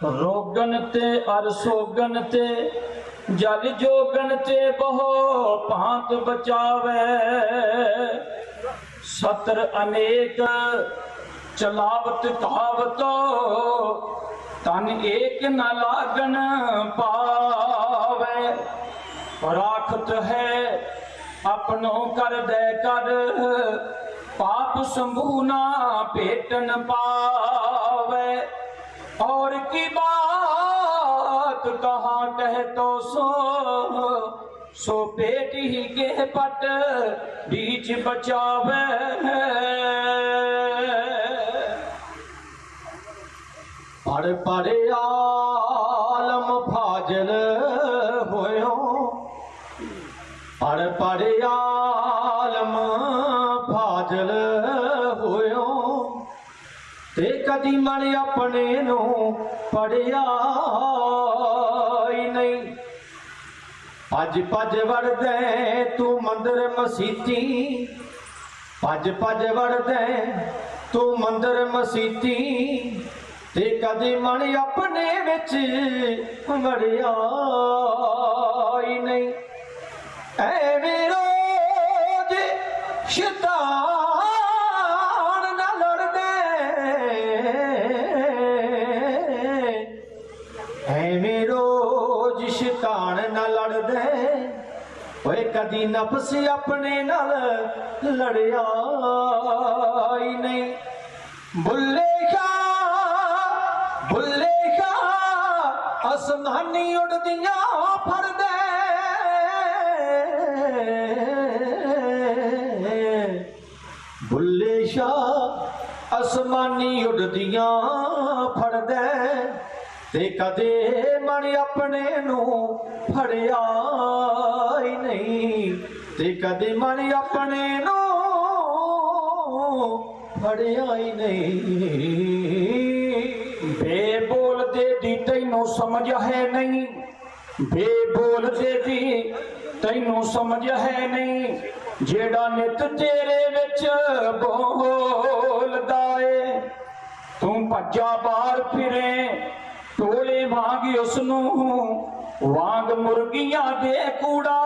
रोगन ते अर सोगन ते जल जोगन ते बहु भांत बचावे। सतर अनेक चलावत कहावत तन एक न लागन पावे। राखत है अपनों कर दे कर पाप शंभू ना भेटन पावे। और की बात कहाँ कह तो सो पेट ही के पट बीच बचावे। पढ़ पढ़ आलम फाजल होयो, पढ़ पढ़ आलम फाजल होयो, ते कदी मन अपने नू पढ़िया ही नहीं। भज भज वड़दे तू मंदिर मसीती, भज भज वड़दे तू मंदिर मसीती, ते कदी मन अपने विच वड़िया ही नहीं। ऐवें रोज शैतान ना लड़दे, ऐवें रोज शैतान ना लड़दे, ओए कदी नफ्स अपने नाल लड़िया ही नहीं। बुल्ले आसमानी उड़दियां फड़दे, बुल्ले शाह आसमानी उड़दियां फड़दे, ते कदे मन अपने नू फड़िया ही नहीं, ते कदे मन अपने नू फड़िया ही नहीं। बेबोल दे दी तैनू समझ है नहीं, बेबोल दे दी तैनू समझ है नहीं। जेड़ा नित तेरे विच बोलदा ए, तू भज्जा बाहर फिरे टोले वांग उसनू, वांग मुर्गियां दे कूड़ा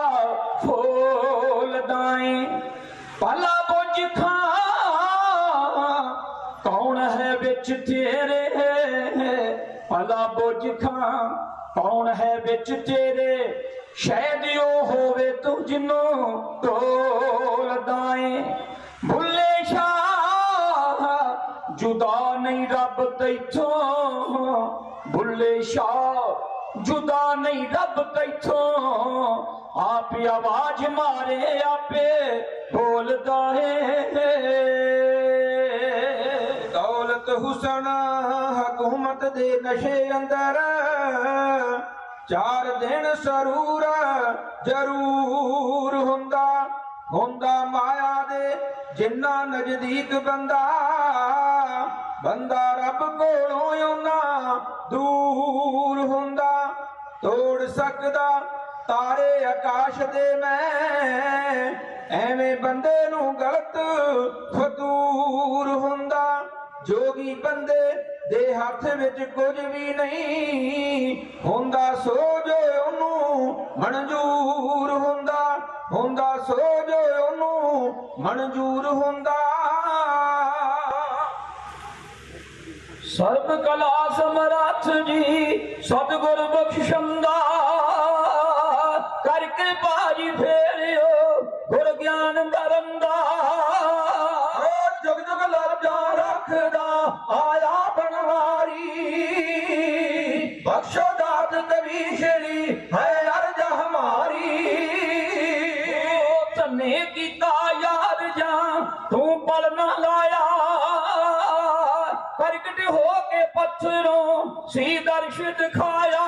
फोलदा ए। भला बुझ खां कौन है बिच तेरे, भला बुझ खां कौन है बिच तेरे, शायद ओ होवे तू जिन्नू टोलदा ए। भुल्ले शाह जुदा नहीं रब तैथों, भुल्ले शाह जुदा नहीं रब तैथों, आप आवाज मारे आपे बोलदा है। दौलत हुसन हुकूमत दे नशे अंदर, चार दिन सरूर जरूर हुंदा, हुंदा माया दे जिन्ना नजदीक बंदा, बंदा रब कोलों उन्ना दूर हुंदा। तोड़ सकदा तारे आकाश दे मैं, एवें बंदे नू गलत फतूर हुंदा। जोगी बंदे दे हथ विच कुछ भी नहीं हुंदा, सो जो ओनू मंजूर हुंदा, हुंदा सो जो ओनू मंजूर हुंदा। सर्व कला समरथ जी सतगुर बख्शंदा, करके पाजी फेरियो गुर ज्ञान बरंदा। जुग जुग लजा रखदा आया बनवारी, बख्शो दात कबीशरी है अर्ज हमारी। तन्ने कीता याद जा तू पल न लाया, प्रगट हो के पत्थरों सी दर्श दिखाया।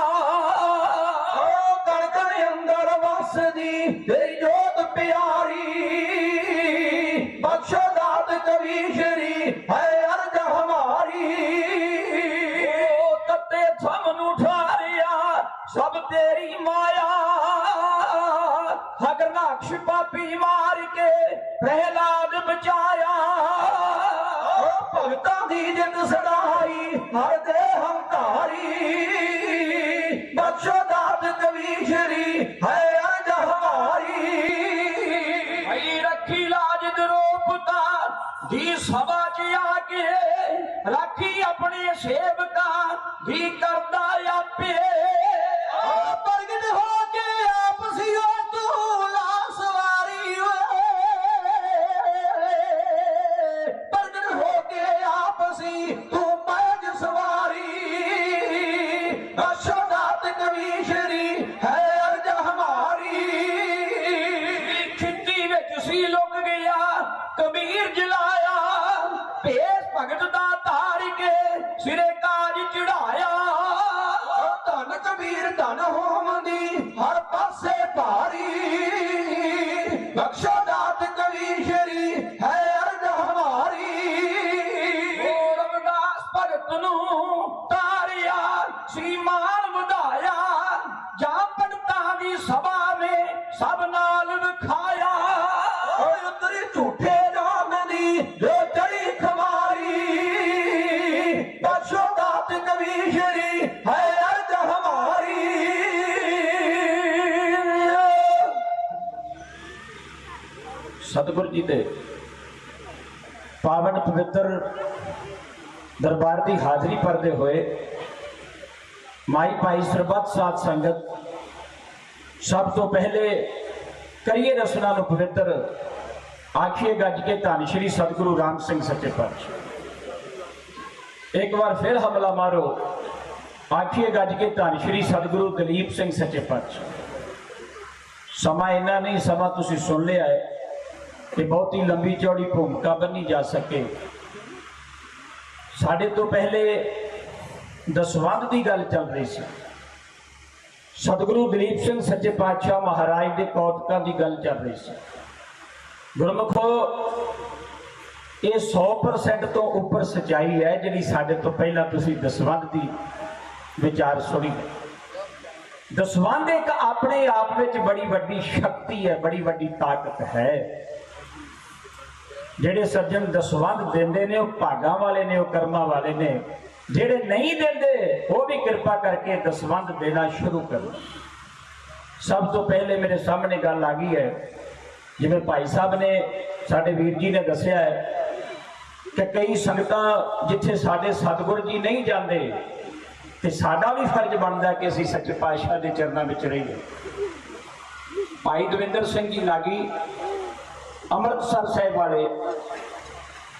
कण कण अंदर वसदी तेरी जोत प्यारी, बख्शो दात कबीशरी है अर्ज हमारी। तत्ते थमन उठारिया सब तेरी माया, हगरनाक्ष पापी मार के प्रहलाद बचाया। भगतां दी जित सड़ाई हर दे हंकारी, बख्शो दात कवीशरी है अर्ज हमारी। भाई रखी लाज द्रोपता दी सभा च आके राखी अपने सेवका दी करदा आपे। प्रगट हो के आपसियो तू लासवारी प्रगट हो के आपसी तू मैज सवारी। अशोदात कवीशरी है अर्ज हमारी। खित्ती विच सी लुक गया कबीर जलाया भेस भगत दा तार के सिरे काज चढ़ाया। धन कबीर धन होमदी हर पासे भारी। बख्शो दात कवीशरी है अर्ज हमारी। रविदास भगत नू तारिया श्रीमान वधाया जा पंडितां दी सभा में सब नाल विखाया। उतरी झूठे नाम दी जो चढ़ी खमारी। बख्शो दात कवीशरी है अर्ज हमारी। सतगुरु जी दे पावन पवित्र दरबार की हाजरी भरते हुए माई भाई सरबत साध संगत सब तो पहले करिए रसना नु पवित्र आखिए गज के धन श्री सतगुरु राम सिंह सच्चे पातशाह। एक बार फिर हमला मारो आखिए गज के धन श्री सतगुरु दलीप सिंह सच्चे पातशाह। समा इन्ना नहीं, समा तुसी सुन लिया है कि बहुत ही लंबी चौड़ी भूमिका बनी जा सके। साढ़े तो पहले दसवंध की गल चल रही सी। सतगुरु दलीप सिंह सच्चे पातशाह महाराज के कौतकों की गल चल रही सी। गुरमुखो ये 100% तो उपर सच्चाई है जी साढ़े तो पहला तुसी दसवंध की विचार सुनी। दसवंध एक अपने आप में बड़ी वड्डी शक्ति है, बड़ी वड्डी ताकत है। जेड़े सज्जन दसवंध देंदे ने वो भागा वाले ने, वो कर्मा वाले ने। जेड़े नहीं देंदे वो भी कृपा करके दसवंध देना शुरू करो। सब तो पहले मेरे सामने गल आ गई है, जिवें भाई साहब ने साडे वीर जी ने दसिया है कि कई संगतां जिथे साडे सतगुरु जी नहीं जाते तो साडा भी फर्ज बनता है कि असीं सच्चे पातशाह के चरणों में रहिए। भाई दविंदर सिंह जी लागी अमृतसर साहिब वाले,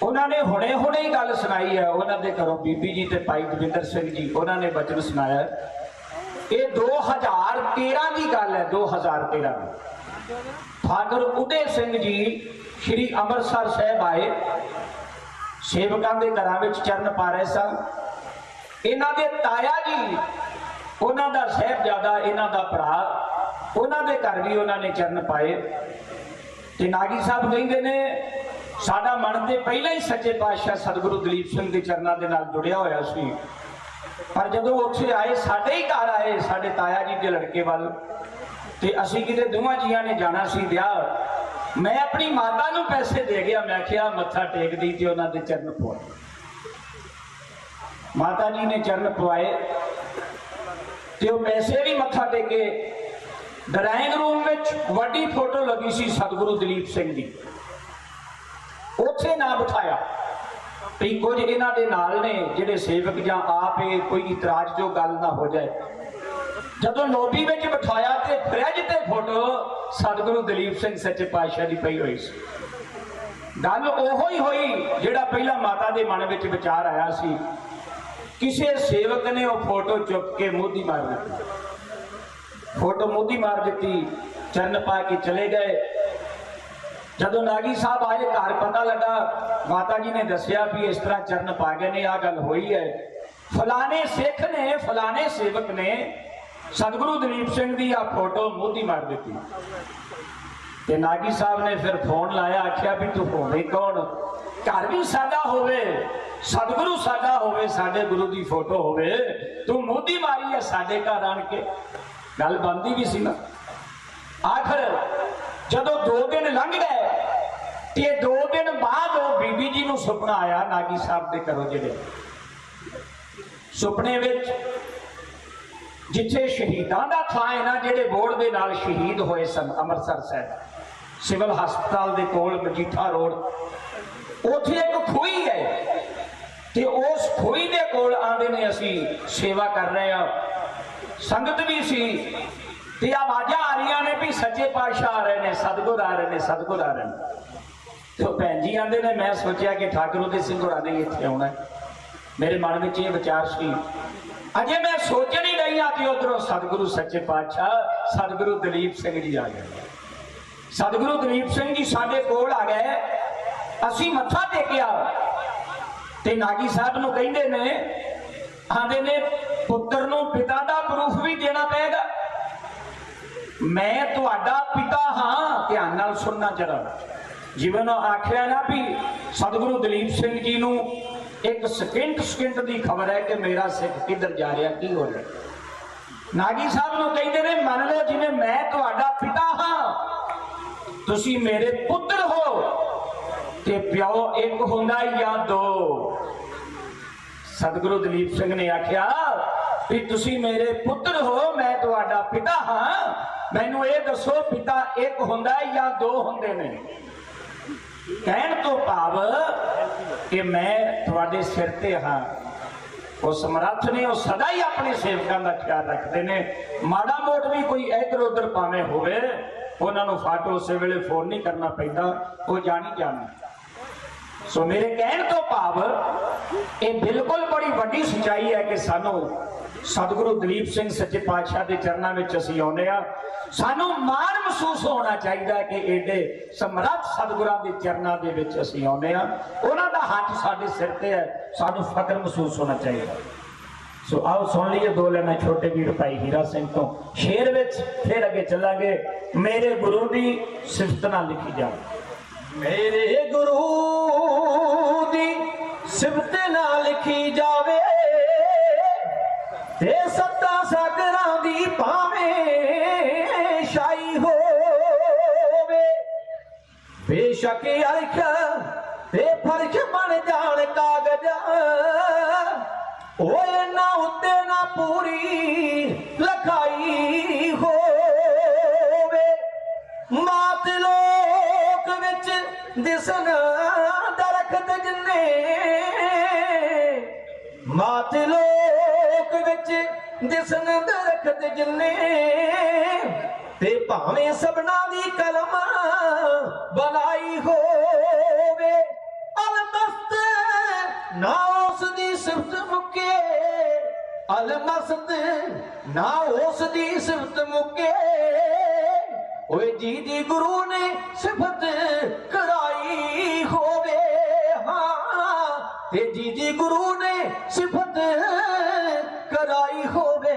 उन्होंने हुणे हुणे ही गल सुनाई है। उन्होंने घरों बीबी जी ते भाई दविंदर सिंह जी उन्होंने वचन सुनाया। ये 2013 की गल है। 2013 फादर उदय सिंह जी श्री अमृतसर साहिब आए, सेवकों के घरों में चरण पा रहे सन। इन्हों के ताया जी, उन्हों का साहिबजादा, इन्हों का भरा, उन्होंने घर भी उन्होंने चरण पाए। ते नागी साहब कहते ने साडा मन तो पहले ही सच्चे पातशाह सतगुरु दलीप सिंह के चरणों के नाल जुड़िया होया सी, पर जदों उत्थे आए, साडे ही घर आए, साडे ताया जी के लड़के वाल, ते असीं किते दोवां जियां ने जाना सी विआह। मैं अपनी माता नूं पैसे दे गया, मैं आखिया मत्था टेक दी ते उन्हां दे चरण पवा। माता जी ने चरण पवाए ते वो पैसे भी मत्था टेके। ड्राइंग रूम में वड्डी फोटो लगी सी सतगुरु दलीप सिंह की, उत्थे ना बिठाया भी कुछ इन्हां दे नाल ने जिहड़े सेवक जां आप कोई इतराज जो गल ना हो जाए। जदों लॉबी में बिठाया तो फ्रिज ते फोटो सतगुरु दलीप सिंह सच्चे पातशाह की पई हुई सी। गल ओहो ही हुई जिहड़ा पहला माता के मन में विचार आया सी। किसी सेवक ने वो फोटो चुक के मोदी मार दी, फोटो मोदी मार दी, चरण पा के चले गए। जदों नागी साहब आए घर पता लगा, माता जी ने दसिया भी इस तरह चरण पा गए ने, आ गल हुई है। फलाने सिख ने, फलाने सेवक ने सतगुरु दलीप सिंह की आ फोटो मोदी मार दी। ते नागी साहब ने फिर फोन लाया, आख्या भी तू होवे कौन, घर भी साडा होवे, सतगुरु साडा होवे, साडे गुरु की फोटो होवे, तू मोदी मारी है साडे घर आन के। गल बनती भी सी ना। आखिर जदों 2 दिन लंघ गए ते 2 दिन बाद वो बीबी जी नूं सुपना आया नागी साहब के घरों। जिहड़े सुपने विच ਜਿੱਥੇ ਸ਼ਹੀਦਾਂ ਦਾ ਥਾਂ ਹੈ ਨਾ, ਜਿਹੜੇ ਬੋਰਡ ਦੇ ਨਾਲ ਸ਼ਹੀਦ ਹੋਏ ਸਨ ਅੰਮ੍ਰਿਤਸਰ ਸਾਹਿਬ, ਸਿਵਲ ਹਸਪਤਾਲ ਦੇ ਕੋਲ ਮਜੀਠਾ ਰੋਡ, ਉੱਥੇ ਇੱਕ ਖੂਹੀ ਹੈ ਤੇ ਉਸ ਖੂਹੀ ਦੇ ਕੋਲ ਆਂਦੇ ਨੇ ਅਸੀਂ ਸੇਵਾ ਕਰ ਰਹੇ ਹਾਂ। ਸੰਗਤ ਵੀ ਸੀ ਤੇ ਆਵਾਜ਼ਾਂ ਆ ਰਹੀਆਂ ਨੇ ਵੀ ਸੱਚੇ ਪਾਤਸ਼ਾਹ ਆ ਰਹੇ ਨੇ, ਸਤਿਗੁਰ ਆ ਰਹੇ ਨੇ, ਸਤਿਗੁਰ ਆ ਰਹੇ ਨੇ। ਤੇ ਉਹ ਭੈਣ ਜੀ ਆਂਦੇ ਨੇ ਮੈਂ ਸੋਚਿਆ ਕਿ ਠਾਕੁਰ ਉਦੈ ਸਿੰਘ ਹੋਰਾਂ ਨੇ ਇੱਥੇ ਆਉਣਾ ਹੈ। ਮੇਰੇ ਮਨ ਵਿੱਚ ਇਹ ਵਿਚਾਰ ਸੀ। ਅਜੇ ਮੈਂ ਸੋਚਣ ਹੀ ਨਹੀਂ ਆ ਕਿ ਉਧਰੋਂ ਸਤਿਗੁਰੂ ਸੱਚੇ ਪਾਤਸ਼ਾਹ ਸਤਿਗੁਰੂ ਦਲੀਪ ਸਿੰਘ ਜੀ ਆ ਗਏ। ਸਤਿਗੁਰੂ ਦਲੀਪ ਸਿੰਘ ਜੀ ਸਾਡੇ ਕੋਲ ਆ ਗਏ। ਅਸੀਂ ਮੱਥਾ ਟੇਕਿਆ ਤੇ ਨਾਗੀ ਸਾਹਿਬ ਨੂੰ ਕਹਿੰਦੇ ਨੇ, ਆਂਦੇ ਨੇ ਪੁੱਤਰ ਨੂੰ ਪਿਤਾ ਦਾ ਪ੍ਰੂਫ ਵੀ ਦੇਣਾ ਪਏਗਾ। ਮੈਂ ਤੁਹਾਡਾ ਪਿਤਾ ਹਾਂ, ਧਿਆਨ ਨਾਲ ਸੁਣਨਾ ਜਰਾ। ਜਿਵੇਂ ਆਖਿਆ ਨਾ ਵੀ ਸਤਿਗੁਰੂ ਦਲੀਪ ਸਿੰਘ ਜੀ ਨੂੰ ਇੱਕ ਸਕਿੰਟ ਦੀ ਖਬਰ ਹੈ ਕਿ ਮੇਰਾ ਸਿੱਖ ਕਿੱਧਰ ਜਾ ਰਿਹਾ, ਕੀ ਹੋ ਰਿਹਾ। ਨਾਗੀ ਸਾਹਿਬ ਨੂੰ ਕਹਿੰਦੇ ਨੇ ਮੰਨ ਲਓ ਜਿਵੇਂ ਮੈਂ ਤੁਹਾਡਾ ਪਿਤਾ ਹਾਂ, ਤੁਸੀਂ ਮੇਰੇ ਪੁੱਤਰ ਹੋ, ਤੇ ਪਿਓ ਇੱਕ ਹੁੰਦਾ ਜਾਂ ਦੋ। ਸਤਿਗੁਰੂ ਦਲੀਪ ਸਿੰਘ ਨੇ ਆਖਿਆ ਵੀ ਤੁਸੀਂ ਮੇਰੇ ਪੁੱਤਰ ਹੋ, ਮੈਂ ਤੁਹਾਡਾ ਪਿਤਾ ਹਾਂ, ਮੈਨੂੰ ਇਹ ਦੱਸੋ ਪਿਤਾ ਇੱਕ ਹੁੰਦਾ ਜਾਂ ਦੋ ਹੁੰਦੇ ਨੇ। ਕਹਿਣ ਤੋਂ ਭਾਵ ਕਿ ਮੈਂ ਤੁਹਾਡੇ ਸਿਰ ਤੇ ਹਾਂ। ਉਹ ਸਮਰੱਥ ਨੇ, ਉਹ ਸਦਾ ਹੀ ਆਪਣੇ ਸੇਵਕਾਂ ਦਾ ਖਿਆਲ ਰੱਖਦੇ ਨੇ। ਮਾੜਾ ਮੋਟ ਵੀ ਕੋਈ ਇੱਧਰ ਉੱਧਰ ਭਾਵੇਂ ਹੋਵੇ, ਉਹਨਾਂ ਨੂੰ ਫਾਟੋ ਉਸੇ ਵੇਲੇ ਫੋਨ ਨਹੀਂ ਕਰਨਾ ਪੈਂਦਾ, ਉਹ ਜਾਣੀ ਜਾਣੀ। ਸੋ ਮੇਰੇ ਕਹਿਣ ਤੋਂ ਭਾਵ ਇਹ ਬਿਲਕੁਲ ਬੜੀ ਵੱਡੀ ਸੱਚਾਈ ਹੈ ਕਿ ਸਾਨੂੰ ਸਤਿਗੁਰੂ ਦਲੀਪ ਸਿੰਘ ਸੱਚੇ ਪਾਤਸ਼ਾਹ ਦੇ ਚਰਨਾਂ ਵਿੱਚ ਅਸੀਂ ਆਉਂਦੇ ਆ। ਸਾਨੂੰ ਮਾਣ ਮਹਿਸੂਸ ਹੋਣਾ ਚਾਹੀਦਾ ਹੈ ਕਿ ਏਡੇ ਸਮਰੱਥ ਸਤਿਗੁਰਾਂ ਦੇ ਚਰਨਾਂ ਦੇ ਵਿੱਚ ਅਸੀਂ ਆਉਂਦੇ ਆ। ਉਹਨਾਂ ਦਾ ਹੱਥ ਸਾਡੇ ਸਿਰ ਤੇ ਹੈ, ਸਾਨੂੰ ਫਖਰ ਮਹਿਸੂਸ ਹੋਣਾ ਚਾਹੀਦਾ। ਸੋ ਆਓ ਸੁਣ ਲਈਏ ਦੋ ਲੈਣਾ ਛੋਟੇ ਵੀਰ ਭਾਈ ਹੀਰਾ ਸਿੰਘ ਤੋਂ। ਸ਼ੇਰ ਵਿੱਚ ਫਿਰ ਅੱਗੇ ਚੱਲਾਂਗੇ। ਮੇਰੇ ਗੁਰੂ ਦੀ ਸਿਫਤ ਨਾਲ ਲਿਖੀ ਜਾਵੇ। ਮੇਰੇ ਗੁਰੂ ਦੀ ਸਿਫਤ ਨਾਲ ਲਿਖੀ ਜਾਵੇ, ਤੇ ਸੱਤਾਂ ਸਾਗਰਾਂ ਦੀ ਭਾਵੇਂ ਸ਼ਾਈ ਹੋਵੇ। ਬੇਸ਼ੱਕ ਅਰਸ਼ ਤੇ ਫਰਸ਼ ਬਣ ਜਾਣ ਕਾਗਜ਼, ਓਏ ਨਾ ਉੱਤੇ ਨਾ ਪੂਰੀ ਲਖਾਈ ਹੋਵੇ। ਮਾਤ ਲੋਕ ਵਿੱਚ ਦਿਸਣ ਦਰਖਤ ਜਿੰਨੇ, ਮਾਤ ਲੋਕ ਵਿੱਚ ਦਿਸਣ ਦਰਖਤ ਜਿੰਨੇ, ਤੇ ਭਾਵੇਂ ਸਭਨਾ ਦੀ ਕਲਮ ਬਣਾਈ ਹੋਵੇ। ਅਲਮਸਤ ਨਾ ਉਸ ਦੀ ਸਿਫਤ ਮੁੱਕੇ, ਅਲਮਸਤ ਨਾ ਉਸ ਦੀ ਸਿਫਤ ਮੁੱਕੇ। ਓਏ ਜੀ ਦੀ ਗੁਰੂ ਨੇ ਸਿਫਤ ਕਰਾਈ ਹੋਵੇ, ਹਾਂ ਤੇ ਜੀ ਦੀ ਗੁਰੂ ਨੇ ਸਿਫਤ ਕਰਾਈ ਹੋਵੇ।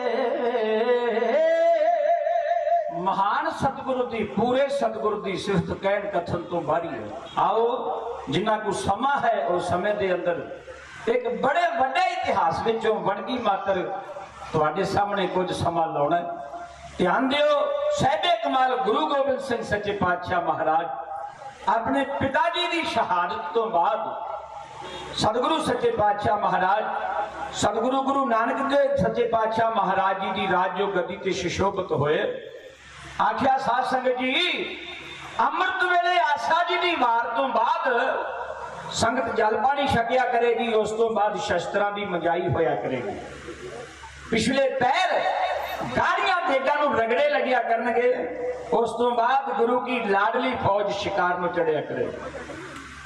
ਮਹਾਨ ਸਤਿਗੁਰੂ ਦੀ, ਪੂਰੇ ਸਤਿਗੁਰੂ ਦੀ ਸਿਫਤ ਕਹਿਣ ਕਥਨ ਤੋਂ ਬਾਹਰੀ ਹੈ। ਆਓ ਜਿੰਨਾ ਕੁ ਸਮਾਂ ਹੈ ਉਹ ਸਮੇਂ ਦੇ ਅੰਦਰ ਇੱਕ ਬੜੇ ਵੱਡੇ ਇਤਿਹਾਸ ਵਿੱਚੋਂ ਵੰਡਗੀ ਮਾਤਰ ਤੁਹਾਡੇ ਸਾਹਮਣੇ ਕੁਝ ਸਮਾਂ ਲਾਉਣਾ ਹੈ। ਧਿਆਨ ਦਿਓ। ਸਾਹਿਬੇ ਕਮਾਲ ਗੁਰੂ ਗੋਬਿੰਦ ਸਿੰਘ ਸੱਚੇ ਪਾਤਸ਼ਾਹ ਮਹਾਰਾਜ ਆਪਣੇ ਪਿਤਾ ਜੀ ਦੀ ਸ਼ਹਾਦਤ ਤੋਂ ਬਾਅਦ ਸਤਿਗੁਰੂ ਸੱਚੇ ਪਾਤਸ਼ਾਹ ਮਹਾਰਾਜ ਸਤਿਗੁਰੂ ਗੁਰੂ ਨਾਨਕ ਦੇਵ ਸੱਚੇ ਪਾਤਸ਼ਾਹ ਮਹਾਰਾਜ ਜੀ ਦੀ ਰਾਜਯੋਗ ਗੱਦੀ ਤੇ ਸੁਸ਼ੋਭਿਤ ਹੋਏ। ਆਖਿਆ ਸਾਧ ਸੰਗਤ ਜੀ, ਅੰਮ੍ਰਿਤ ਵੇਲੇ ਆਸਾ ਜੀ ਦੀ ਵਾਰ ਤੋਂ ਬਾਅਦ ਸੰਗਤ ਜਲ ਪਾਣੀ ਛਕਿਆ ਕਰੇਗੀ, ਉਸ ਤੋਂ ਬਾਅਦ ਸ਼ਸਤਰਾਂ ਦੀ ਮੰਜਾਈ ਹੋਇਆ ਕਰੇਗੀ। ਪਿਛਲੇ ਪੈਰ ਗਾੜੀਆਂ ਦੇਗਾਂ ਨੂੰ ਰਗੜੇ ਲੱਗਿਆ ਕਰਨਗੇ, ਉਸ ਤੋਂ ਬਾਅਦ ਗੁਰੂ ਕੀ ਲਾਡਲੀ ਫੌਜ ਸ਼ਿਕਾਰ ਨੂੰ ਚੜਿਆ ਕਰੇਗੀ।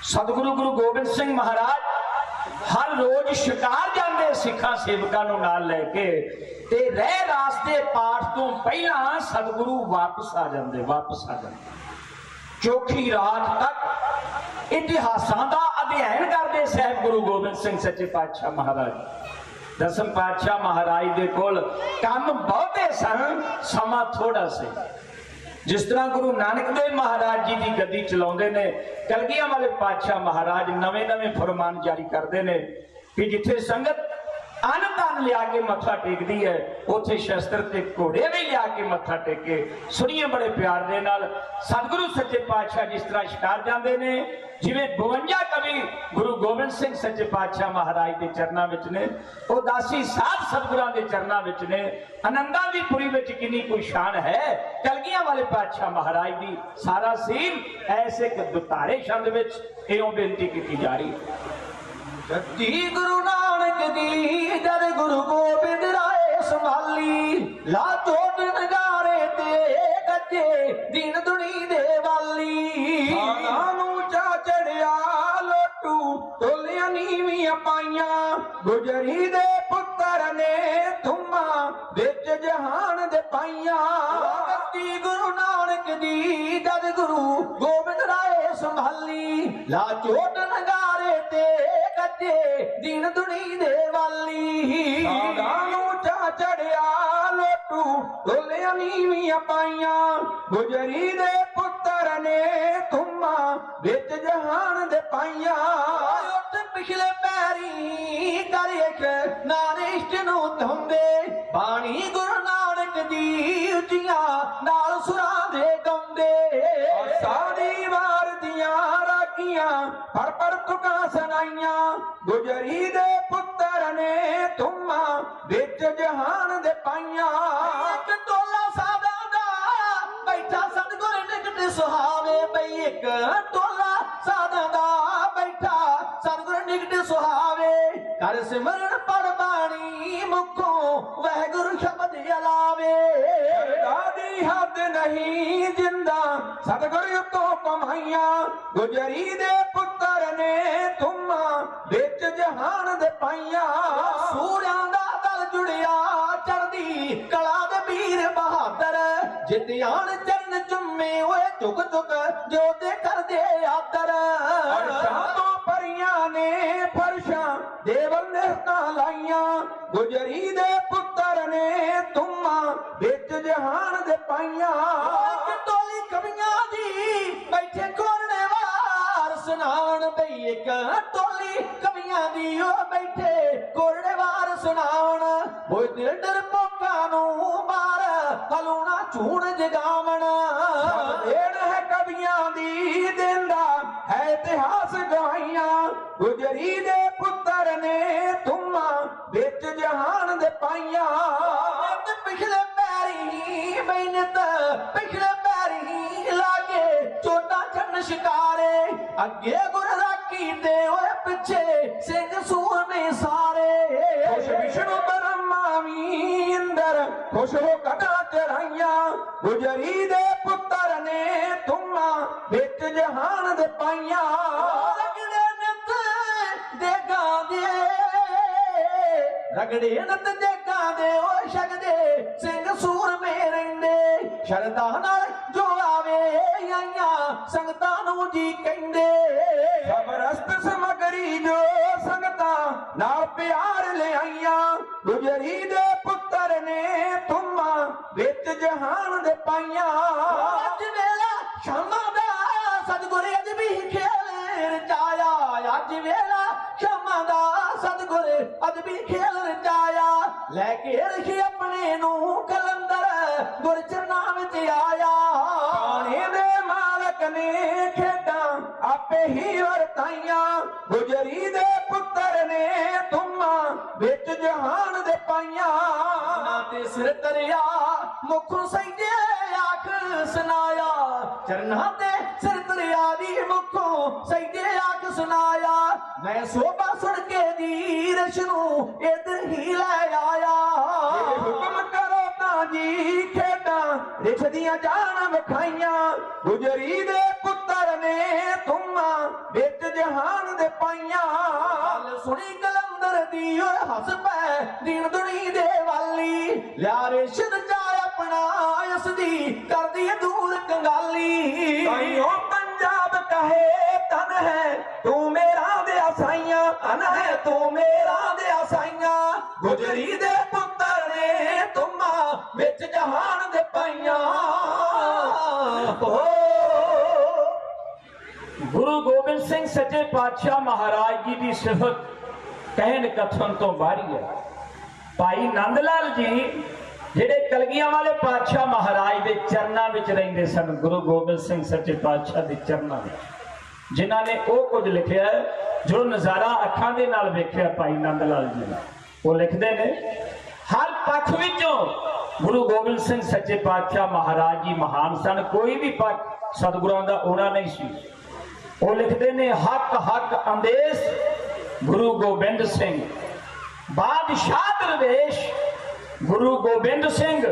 ਸਤਿਗੁਰੂ ਗੁਰੂ ਗੋਬਿੰਦ ਸਿੰਘ ਮਹਾਰਾਜ ਹਰ ਰੋਜ਼ ਸ਼ਿਕਾਰ ਜਾਂਦੇ ਸਿੱਖਾਂ ਸੇਵਕਾਂ ਨੂੰ ਨਾਲ ਲੈ ਕੇ, ਤੇ ਰਹਿ ਰਾਸ ਦੇ ਪਾਠ ਤੋਂ ਪਹਿਲਾਂ ਸਤਿਗੁਰੂ ਵਾਪਸ ਆ ਜਾਂਦੇ। ਚੌਖੀ ਰਾਤ ਤੱਕ ਇਤਿਹਾਸਾਂ ਦਾ ਅਧਿਐਨ ਕਰਦੇ ਸਾਹਿਬ ਗੁਰੂ ਗੋਬਿੰਦ ਸਿੰਘ ਸੱਚੇ ਪਾਤਸ਼ਾਹ ਮਹਾਰਾਜ। ਦਸਮ ਪਾਤਸ਼ਾਹ ਮਹਾਰਾਜ ਦੇ ਕੋਲ ਕੰਮ ਬਹੁਤੇ ਸਨ, ਸਮਾਂ ਥੋੜਾ ਸੀ। ਜਿਸ ਤਰ੍ਹਾਂ ਗੁਰੂ ਨਾਨਕ ਦੇਵ ਮਹਾਰਾਜ ਜੀ ਦੀ ਗੱਦੀ ਚਲਾਉਂਦੇ ਨੇ, ਕਲਗੀਆਂ ਵਾਲੇ ਪਾਤਸ਼ਾਹ ਮਹਾਰਾਜ ਨਵੇਂ ਫਰਮਾਨ ਜਾਰੀ ਕਰਦੇ ਨੇ ਕਿ ਜਿੱਥੇ ਸੰਗਤ ਅੰਨ ਧਨ औलाद लिया के मत्था टेकदी है, उत्थे शस्त्र ते घोड़े भी लिया के मत्था टेके। सुनिए बड़े प्यार दे नाल सतगुरु सच्चे पातशाह जिस तरह शिकार जाते ने, जिवें 52 कवि गुरु गोबिंद सिंह सच्चे पातशाह महाराज के चरणों विच ने, उदासी साध सतगुरां के चरणों विच ने। आनंदां दी पुरी विच किन्नी कोई शान है कलगियां वाले पातशाह महाराज की। सारा सीन ऐसे एक दुतारे छंद विच इउं बेनती की जा रही है। जद्दी गुरु नानक दी जद गुरु गोबिंद राय संभाली, ला चोट नगारे ते गजे दीन दुनी दे वाली। सानू चा चढ़िया लोटू टोलियां नीवियां पाइयां, गुजरी दे पुत्र ने थुमा विच जहान दे पाइयां। जद्दी गुरु नानक दी जद गुरु गोबिंद राय संभाली, ला चोट नगारे ते दीन दुनी दे वाली। सानू चा चढ़िया लोटू टोलियां नीवियां पाइयां, गुजरी दे पुत्र ने थुमा विच जहान दे पाइयां। उठ पिछले पैरी कर एक नारिश्ट नू धुंदे, बाणी गुरु नानक दी उचियां नाल सुरां दे गंदे। सारी वार दियां रागियां पर पर तुकां सुनाइयां, गुजरी दे पुत्र ने थुमा विच जहान दे पाइयां। एक टोला सादा दा बैठा सतगुर निकट सुहावे, बई एक टोला सादा दा बैठा सतगुर निकट सुहावे। कर सिमरन पढ़ बाणी मुखों वाहिगुरु शब्द अलावे। दादी हद नहीं जिंदा सतगुर तो कमाइयां, गुजरी दे पुत्र ने थुमा विच जहान दे पाइयां। सूरियां दा दल जुड़िया चढ़दी कला दे वीर बहादुर, जितियान चरण चुम्मे ओए झुक झुक जो दे कर दे आदर। अरशां तो परियां ने फरशां देवल नेहता लाइयां, गुजरी दे पुत्र ने थुमा विच जहान दे पाइयां। टोली कवियां दी बैठे कोरने वार सुनावन, बई एक टोली कवियां दी ओ बैठे कोरने वार सुनावन। वो दिल डरपोकां नू मार हलूना चूण जगावन। देन है कवियां दी देंदा है इतिहास गवाइयां, गुजरी दे पुत्र ने थुमा विच जहान दे पाइयां। पिछले पैरी मेहनत पिछले पैरी लागे चोटा छन शिकारे, अगे गुर राखी दे ओए पिछे सिंह सूर में सारे। खुश विष्णु ब्रह्मा भी इंदर खुश हो कदा चढ़ाइयां, गुजरी दे पुत्र ने थुमा विच जहान दे पाइयां। रगड़े नित देगा दे रगड़े नत देगा दे ओ शगदे सिंह सूर में रहिंदे, शरदा नाल जो आवे आइयां संगतां नू जी कहंदे। जबरदस्त समगरी जो संगतां नाल प्यार ले आइयां, गुजरी दे पुत्र ने थुमा विच जहान दे पाइयां। अज वेला शामां दा सतगुर अज भी खेल रचाया, अज वेला शामां दा सतगुर अज भी खेल रचाया। लैके रखी अपने नू कलंदर गुर चरनां विच आया। पाने दे मालक ने खेडां आपे ही वरताइयां, गुजरी दे पुत्र ने थुमा विच जहान दे पाइयां। ते सिर दरिया मुखों सैदे आख सुनाया, चरना ते सिर दरिया दी मुखों सैदे आख सुनाया। मैं सोभा सुन के दी रशनू इधर ही लै आया। हुक्म करो तां जी खेडां रिछ दियां जान विखाइयां, गुजरी दे पुत्र ने थुमा विच जहान दे पाइयां। गल सुनी कलंदर दी ओए हस पै दीन दुनी दे वाली, लिया रेशन जा अपना इस दी कर दी दूर कंगाली। ताइयों पंजाब कहे तन है तू मेरा दे साइयां, तन है तू मेरा दे साइयां, गुजरी दे पुत्र ने थुमा विच जहान दे पाइयां। गुरु गोबिंद सिंह सच्चे पातशाह महाराज जी की सिफत कहन कथन तो बारी है। भाई नंद लाल जी ਜਿਹੜੇ ਕਲਗੀਆਂ ਵਾਲੇ ਪਾਤਸ਼ਾਹ ਮਹਾਰਾਜ ਦੇ ਚਰਨਾਂ ਵਿੱਚ ਰਹਿੰਦੇ ਸਨ, ਗੁਰੂ ਗੋਬਿੰਦ ਸਿੰਘ ਸੱਚੇ ਪਾਤਸ਼ਾਹ ਦੇ ਚਰਨਾਂ ਵਿੱਚ, ਜਿਨ੍ਹਾਂ ਨੇ ਉਹ ਕੁਝ ਲਿਖਿਆ ਜੋ ਨਜ਼ਾਰਾ ਅੱਖਾਂ ਦੇ ਨਾਲ ਵੇਖਿਆ ਭਾਈ ਨੰਦ ਲਾਲ ਜੀ ਨੇ। ਉਹ ਲਿਖਦੇ ਨੇ, ਹਰ ਪੱਖ ਵਿੱਚੋਂ ਗੁਰੂ ਗੋਬਿੰਦ ਸਿੰਘ ਸੱਚੇ ਪਾਤਸ਼ਾਹ ਮਹਾਰਾਜ ਜੀ ਮਹਾਨ ਸਨ, ਕੋਈ ਵੀ ਪੱਖ ਸਤਿਗੁਰਾਂ ਦਾ ਉਹਨਾਂ ਨਹੀਂ ਸੀ। ਉਹ ਲਿਖਦੇ ਨੇ, ਹੱਕ ਹੱਕ ਅੰਦੇਸ਼ ਗੁਰੂ ਗੋਬਿੰਦ ਸਿੰਘ, ਬਾਦਸ਼ਾਹ ਦਰਵੇਸ਼ गुरु गोबिंद सिंह,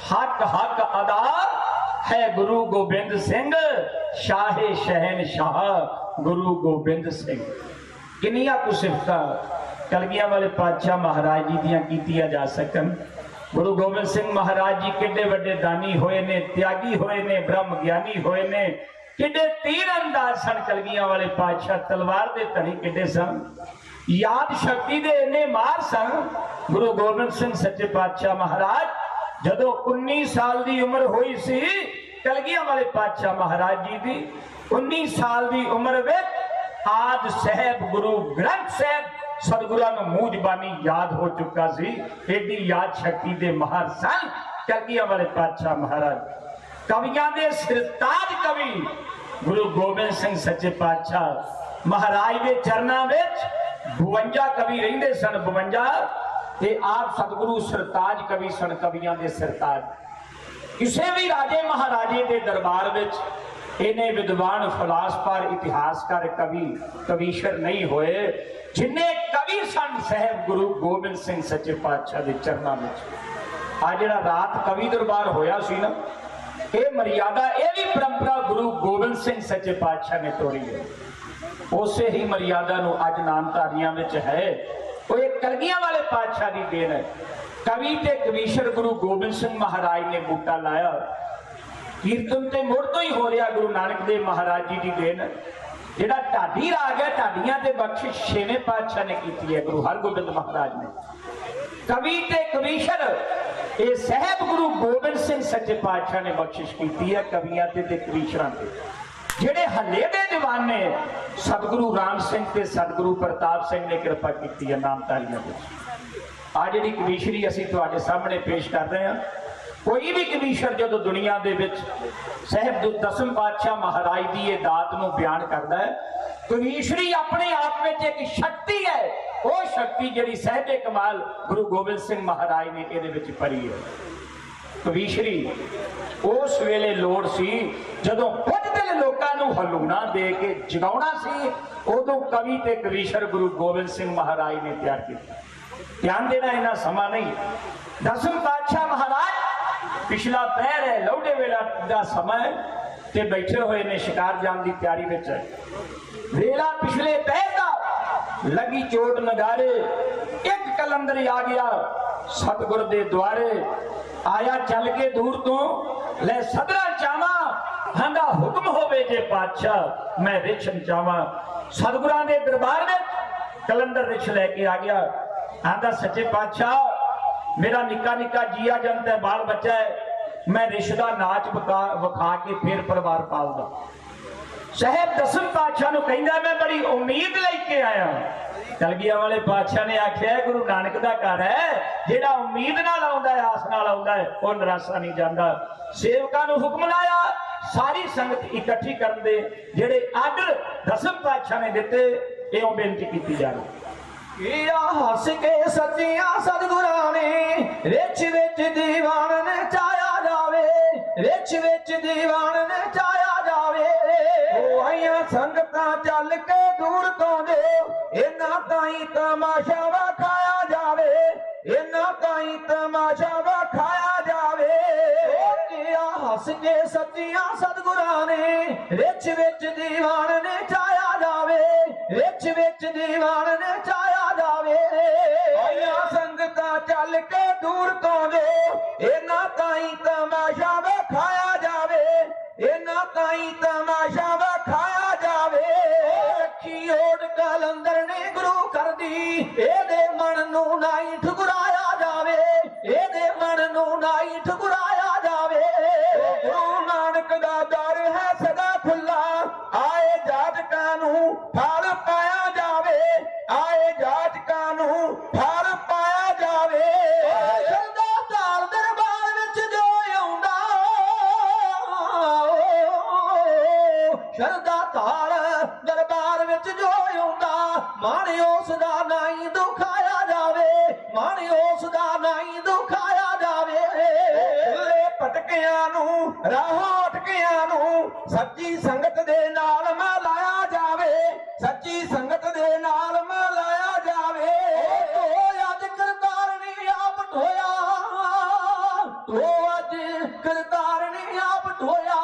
हक हक अदा है गुरु गोबिंद सिंह, शाहे शहनशाह गुरु गोबिंद सिंह। किनिया कुछ सिफत कलगियां वाले पातशाह महाराज जी दियां कीतियां जा सकन। गुरु गोबिंद सिंह महाराज जी किड्डे वड्डे दानी होए ने, त्यागी होए ने, ब्रह्म ज्ञानी होए ने, किड्डे तीर अंदाज सन कलगियां वाले पातशाह, तलवार दे धनी किड्डे सन, याद शक्ति दे इन्ने मार सन। गुरु गोबिंद सिंह सच्चे पातशाह महाराज जदों 19 साल की उम्र हुई सी, कलगियां वाले पातशाह महाराज जी की 19 साल की उम्र में आद साहब गुरु ग्रंथ साहब सतगुरां नूं मूंह जबानी याद हो चुका सी। एडी याद शक्ति दे माहर सन कलगियां वाले पातशाह महाराज। कवियां दे सिरताज कवि गुरु गोबिंद सिंह सच्चे पातशाह महाराज के चरणों में 52 कवि रहिंदे सन। 52 ते आप सतगुरु सरताज कवि सन, कवियां दे सरताज। किसी भी राजे महाराजे के दरबार विच इन्हें विद्वान फिलासफर इतिहासकार कवि कवीशर नहीं होए जिन्ने कवि सन साहब गुरु गोबिंद सिंह सच्चे पातशाह के चरणों में। आज जिहड़ा रात कवि दरबार होया सी ना, ये मर्यादा, ये भी परंपरा गुरु गोबिंद सिंह सच्चे पातशाह ने तोड़ी है। उसे ही मर्यादा नूं अज नामधारियां विच है, वो एक कलगियां वाले पातशाह की देन है। कवि ते कवीशर गुरु गोबिंद सिंह महाराज ने बूटा लाया, कीर्तन ते मुड़ तो ही हो रहा गुरु नानक देव महाराज जी की देन। जिहड़ा ढाडी राग है, ढाडियां ते बख्शिश 6वें पातशाह ने की है, गुरु हरगोबिंद महाराज ने। कवि ते कवीशर ये साहब गुरु गोबिंद सिंह सच्चे पातशाह ने बख्शिश की है कवियां ते कवीशरां ते। ਜਿਹੜੇ ਹੱਲੇ ਦੇ ਜਵਾਨ ਨੇ ਸਤਿਗੁਰੂ ਰਾਮ ਸਿੰਘ ਤੇ ਸਤਿਗੁਰੂ ਪ੍ਰਤਾਪ ਸਿੰਘ ਨੇ ਕਿਰਪਾ ਕੀਤੀ ਹੈ ਨਾਮਧਾਰੀਆਂ ਵਿੱਚ। ਆ ਜਿਹੜੀ ਕਵੀਸ਼ਰੀ ਅਸੀਂ ਤੁਹਾਡੇ ਸਾਹਮਣੇ ਪੇਸ਼ ਕਰ ਰਹੇ ਹਾਂ, ਕੋਈ ਵੀ ਕਵੀਸ਼ਰ ਜਦੋਂ ਦੁਨੀਆ ਦੇ ਵਿੱਚ ਸਾਹਿਬ ਦਸਮ ਪਾਤਸ਼ਾਹ ਮਹਾਰਾਜ ਦੀ ਇਹ ਦਾਤ ਨੂੰ ਬਿਆਨ ਕਰਦਾ ਹੈ, ਕਵੀਸ਼ਰੀ ਆਪਣੇ ਆਪ ਵਿੱਚ ਇੱਕ ਸ਼ਕਤੀ ਹੈ। ਉਹ ਸ਼ਕਤੀ ਜਿਹੜੀ ਸਾਹਿਬੇ ਕਮਾਲ ਗੁਰੂ ਗੋਬਿੰਦ ਸਿੰਘ ਮਹਾਰਾਜ ਨੇ ਇਹਦੇ ਵਿੱਚ ਭਰੀ ਹੈ। कवीशरी उस वेले लोड़ सी जदों कुछ दिल लोकां नूं हलूणा दे के जगाउणा सी, उदों कवि ते कवीशर गुरु गोबिंद सिंह महाराज ने तैयार किया। ध्यान देना इन्ना समा नहीं। दसम पातशाह महाराज पिछला पैर है, लौटे वेला दा समय ते बैठे हुए ने शिकार जान की तैयारी में है। वेला पिछले पैर दा लगी चोट नगारे, एक कलंदर आ गया सतगुर दे द्वारे, आया चल के दूर तो ले सदरा चावा, हांदा हुक्म होवे जे पातशाह मैं रिछ चावा। सतगुरां दे दरबार में कलंदर रिछ लेके आ गया, आंदा सच्चे पातशाह मेरा निक्का निक्का जिया जंत है, बाल बच्चा है, मैं रिछ दा नाच विखा के फिर परिवार पाऊंगा। साहब दसम पातशाह नूं कहंदा मैं बड़ी उम्मीद लेके आया। कलगियां वाले पातशाह ने आख्या गुरु नानक दा घर है, जेड़ा उम्मीद नाल आउंदा है, आस नाल आउंदा है, वो निराशा नहीं जांदा। सेवकां नूं हुक्म लाया सारी संगत इकट्ठी करन दे, जेड़े आर्डर दसम पातशाह ने दिते इहों बेनती कीती जावे। हस के सच्चियां सतगुरां ने रिछ विच दीवान ने चाया जावे, रिछ विच दीवान ने चाया जावे। ओ आईयां संगतां चल के दूर तो दे, इन्हां ताईं तमाशा वखाया जावे, इन्हां ताईं तमाशा वखाया जावे। हस के सच्चियां सतगुरां ने रिछ विच दीवान ने चाया जावे, रिछ विच दीवान ने चाया जावे। आईयां संगतां चल के दूर तो दे, इन्हां ताईं तमाशा वखाया जावे, इन्हां ताईं तमाशा वखाया जावे। रखी ओढ़ कलंदर ने गुरु कर दी, एदे मन नूं नाई ठुकराया जावे, एदे मन नूं नाई ठुकराया जावे। गुरु नानक दा दर है सदा खुला, आए जातकां नूं फल पाया जावे, आए जातकां नूं फल पाया जावे। ਮਾਣ ਉਸ ਦਾ ਨਹੀਂ ਦੁਖਾਇਆ ਜਾਵੇ, ਮਾਣ ਉਸ ਦਾ ਨਹੀਂ ਦੁਖਾਇਆ ਜਾਵੇ। ਭੁੱਲੇ ਭਟਕਿਆਂ ਨੂੰ ਰਾਹੋਂ ਅਟਕਿਆਂ ਨੂੰ ਸੱਚੀ ਸੰਗਤ ਦੇ ਨਾਲ ਮਿਲਾਇਆ ਜਾਵੇ, ਸੱਚੀ ਸੰਗਤ ਦੇ ਨਾਲ ਮਿਲਾਇਆ ਜਾਵੇ। ਉਹ ਅੱਜ ਕਰਤਾਰਨੀ ਆਪ ਢੋਇਆ, ਉਹ ਅੱਜ ਕਰਤਾਰਨੀ ਆਪ ਢੋਇਆ।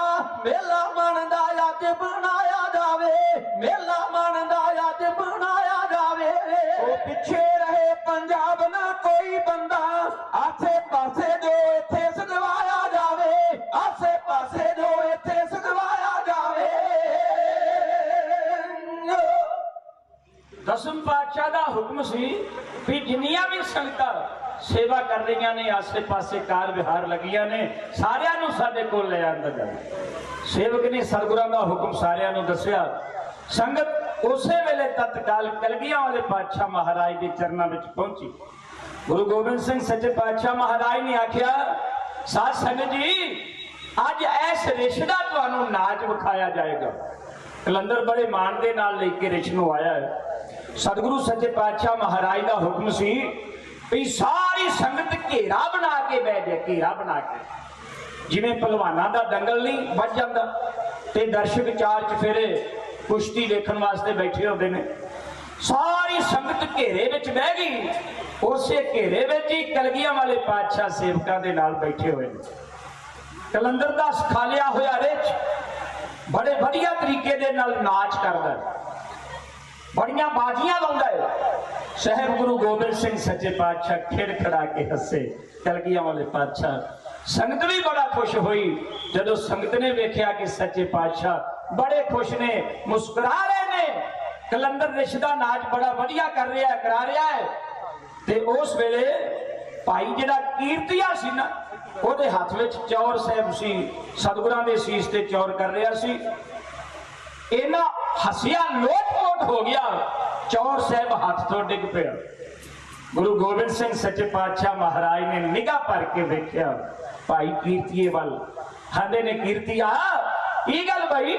ਮੇਲਾ ਮਨ ਦਾ ਅੱਜ ਬਣਾਇਆ ਜਾਵੇ, ਮੇਲਾ ਮਨ ਦਾ ਅੱਜ ਬਣਾਇਆ ਜਾਵੇ। ਉਹ ਪਿੱਛੇ ਰਹੇ ਪੰਜਾਬ ਨਾ ਕੋਈ ਬੰਦਾ, ਆਸੇ ਪਾਸੇ ਜੋ ਇੱਥੇ ਸਜਵਾਇਆ ਜਾਵੇ, ਆਸੇ ਪਾਸੇ ਜੋ ਇੱਥੇ ਸਜਵਾਇਆ ਜਾਵੇ। ਦਸਮ ਪਾਤਸ਼ਾਹ ਦਾ ਹੁਕਮ ਸੀ ਵੀ ਜਿੰਨੀਆਂ ਵੀ ਸੰਗਤਾਂ ਸੇਵਾ ਕਰ ਰਹੀਆਂ ਨੇ, ਆਸੇ ਪਾਸੇ ਕਾਰ ਵਿਹਾਰ ਲੱਗੀਆਂ ਨੇ, ਸਾਰਿਆਂ ਨੂੰ ਸਾਡੇ ਕੋਲ ਲੈ ਆਂਦਾ ਜਾਵੇ। ਸੇਵਕ ਨੇ ਸਤਿਗੁਰਾਂ ਦਾ ਹੁਕਮ ਸਾਰਿਆਂ ਨੂੰ ਦੱਸਿਆ। ਸੰਗਤ ਉਸੇ ਵੇਲੇ ਤਤਕਾਲ ਕਲਗੀਆਂ ਵਾਲੇ ਪਾਤਸ਼ਾਹ ਮਹਾਰਾਜ ਦੇ ਚਰਨਾਂ ਵਿੱਚ ਪਹੁੰਚੀ। ਗੁਰੂ ਗੋਬਿੰਦ ਸਿੰਘ ਸੱਚੇ ਪਾਤਸ਼ਾਹ ਮਹਾਰਾਜ ਨੇ ਆਖਿਆ, ਸਾਧ ਸੰਗਤ ਜੀ, ਅੱਜ ਇਸ ਰਿਸ਼ ਦਾ ਤੁਹਾਨੂੰ ਨਾਚ ਵਿਖਾਇਆ ਜਾਏਗਾ। ਕਲੰਦਰ ਬੜੇ ਮਾਣ ਦੇ ਨਾਲ ਲੈ ਕੇ ਰਿਸ਼ ਨੂੰ ਆਇਆ ਹੈ। ਸਤਿਗੁਰੂ ਸੱਚੇ ਪਾਤਸ਼ਾਹ ਮਹਾਰਾਜ ਦਾ ਹੁਕਮ ਸੀ ਵੀ ਸਾਰੀ ਸੰਗਤ ਘੇਰਾ ਬਣਾ ਕੇ ਬਹਿ ਜਾਏ, ਘੇਰਾ ਬਣਾ ਕੇ, ਜਿਵੇਂ ਪਹਿਲਵਾਨਾਂ ਦਾ ਦੰਗਲ ਨਹੀਂ ਵੱਜ ਜਾਂਦਾ ਤੇ ਦਰਸ਼ਕ ਚਾਰ ਚਫੇਰੇ ਕੁਸ਼ਤੀ ਦੇਖਣ ਵਾਸਤੇ ਬੈਠੇ ਹੁੰਦੇ ਨੇ। ਸਾਰੀ ਸੰਗਤ ਘੇਰੇ ਵਿੱਚ ਬਹਿ ਗਈ। ਉਸੇ ਘੇਰੇ ਵਿੱਚ ਹੀ ਕਲਗੀਆਂ ਵਾਲੇ ਪਾਤਸ਼ਾਹ ਸੇਵਕਾਂ ਦੇ ਨਾਲ ਬੈਠੇ ਹੋਏ ਨੇ। ਕਲੰਦਰ ਦਾ ਸਿਖਾਲਿਆ ਹੋਇਆ ਰਿਚ ਬੜੇ ਵਧੀਆ ਤਰੀਕੇ ਦੇ ਨਾਲ ਨਾਚ ਕਰਦਾ ਹੈ, ਬੜੀਆਂ ਬਾਜ਼ੀਆਂ ਲਾਉਂਦਾ ਹੈ। ਸਾਹਿਬ ਗੁਰੂ ਗੋਬਿੰਦ ਸਿੰਘ ਸੱਚੇ ਪਾਤਸ਼ਾਹ ਖਿੜ ਖੜਾ ਕੇ ਹੱਸੇ। ਕਲਗੀਆਂ ਵਾਲੇ ਪਾਤਸ਼ਾਹ, ਸੰਗਤ ਵੀ ਬੜਾ ਖੁਸ਼ ਹੋਈ ਜਦੋਂ ਸੰਗਤ ਨੇ ਵੇਖਿਆ ਕਿ ਸੱਚੇ ਪਾਤਸ਼ਾਹ ਬੜੇ ਖੁਸ਼ ਨੇ, ਮੁਸਕਰਾ ਰਹੇ ਨੇ। ਕਲੰਦਰ ਰਿਸ਼ ਦਾ ਨਾਚ ਬੜਾ ਵਧੀਆ ਕਰ ਰਿਹਾ, ਕਰਾ ਰਿਹਾ ਹੈ। ਤੇ ਉਸ ਵੇਲੇ ਭਾਈ ਜਿਹੜਾ ਕੀਰਤੀਆ ਸੀ ਨਾ, ਉਹਦੇ ਹੱਥ ਵਿੱਚ ਚੌਰ ਸਾਹਿਬ ਸੀ, ਸਤਿਗੁਰਾਂ ਦੇ ਸੀਸ ਤੇ ਚੌਰ ਕਰ ਰਿਹਾ ਸੀ। ਇਹਨਾਂ ਹੱਸਿਆ ਲੋਟ-ਪੋਟ ਹੋ ਗਿਆ, ਚੌਰ ਸਾਹਿਬ ਹੱਥ ਤੋਂ ਡਿੱਗ ਪਿਆ। ਗੁਰੂ ਗੋਬਿੰਦ ਸਿੰਘ ਸੱਚੇ ਪਾਤਸ਼ਾਹ ਮਹਾਰਾਜ ਨੇ ਨਿਗਾਹ ਭਰ ਕੇ ਵੇਖਿਆ ਭਾਈ ਕੀਰਤੀਏ ਵੱਲ। ਆਂਦੇ ਨੇ, ਕੀਰਤੀਆ ਕੀ ਗੱਲ ਭਾਈ,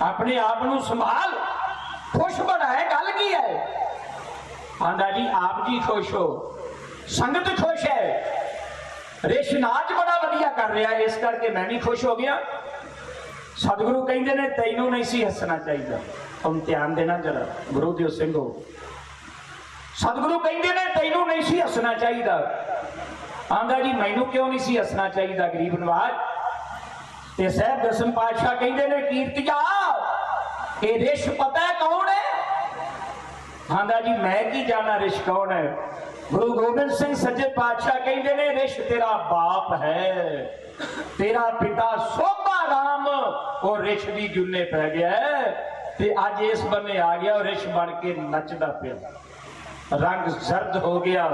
ਆਪਣੇ ਆਪ ਨੂੰ ਸੰਭਾਲ, ਖੁਸ਼ ਬਣਾ ਹੈ, ਗੱਲ ਕੀ ਹੈ? ਆਂਦਾ ਜੀ, ਆਪ ਜੀ ਖੁਸ਼ ਹੋ, ਸੰਗਤ ਖੁਸ਼ ਹੈ, ਰਿਸ਼ ਨਾਚ ਬੜਾ ਵਧੀਆ ਕਰ ਰਿਹਾ, ਇਸ ਕਰਕੇ ਮੈਂ ਵੀ ਖੁਸ਼ ਹੋ ਗਿਆ। ਸਤਿਗੁਰੂ ਕਹਿੰਦੇ ਨੇ, ਤੈਨੂੰ ਨਹੀਂ ਸੀ ਹੱਸਣਾ ਚਾਹੀਦਾ। ਤੁਮ ਧਿਆਨ ਦੇਣਾ ਜਰਾ ਗੁਰੂ ਦਿਓ ਸਿੰਘੋ। ਸਤਿਗੁਰੂ ਕਹਿੰਦੇ ਨੇ, ਤੈਨੂੰ ਨਹੀਂ ਸੀ ਹੱਸਣਾ ਚਾਹੀਦਾ। ਆਂਦਾ ਜੀ, ਮੈਨੂੰ ਕਿਉਂ ਨਹੀਂ ਸੀ ਹੱਸਣਾ ਚਾਹੀਦਾ ਗਰੀਬ ਨਵਾਜ? ਤੇ ਸਾਹਿਬ ਦਸਮ ਪਾਤਸ਼ਾਹ ਕਹਿੰਦੇ ਨੇ, ਕੀਰਤੀਆ ਇਹ ਰਿਸ਼ ਪਤਾ ਹੈ ਕੌਣ ਹੈ? ਆਂਦਾ ਜੀ, ਮੈਂ ਕੀ ਜਾਣਾ ਰਿਸ਼ ਕੌਣ ਹੈ? ਗੁਰੂ ਗੋਬਿੰਦ ਸਿੰਘ ਸੱਚੇ ਪਾਤਸ਼ਾਹ ਕਹਿੰਦੇ ਨੇ, ਰਿਸ਼ ਤੇਰਾ ਬਾਪ ਹੈ, ਤੇਰਾ ਪਿਤਾ ਸੋਭਾ ਰਾਮ ਉਹ ਰਿਸ਼ ਦੀ ਜੁੰਨੇ ਪੈ ਗਿਆ ਤੇ ਅੱਜ ਇਸ ਬੰਨੇ ਆ ਗਿਆ, ਉਹ ਰਿਸ਼ ਬਣ ਕੇ ਨੱਚਦਾ ਪਿਆ। ਰੰਗ ਜ਼ਰਦ ਹੋ ਗਿਆ,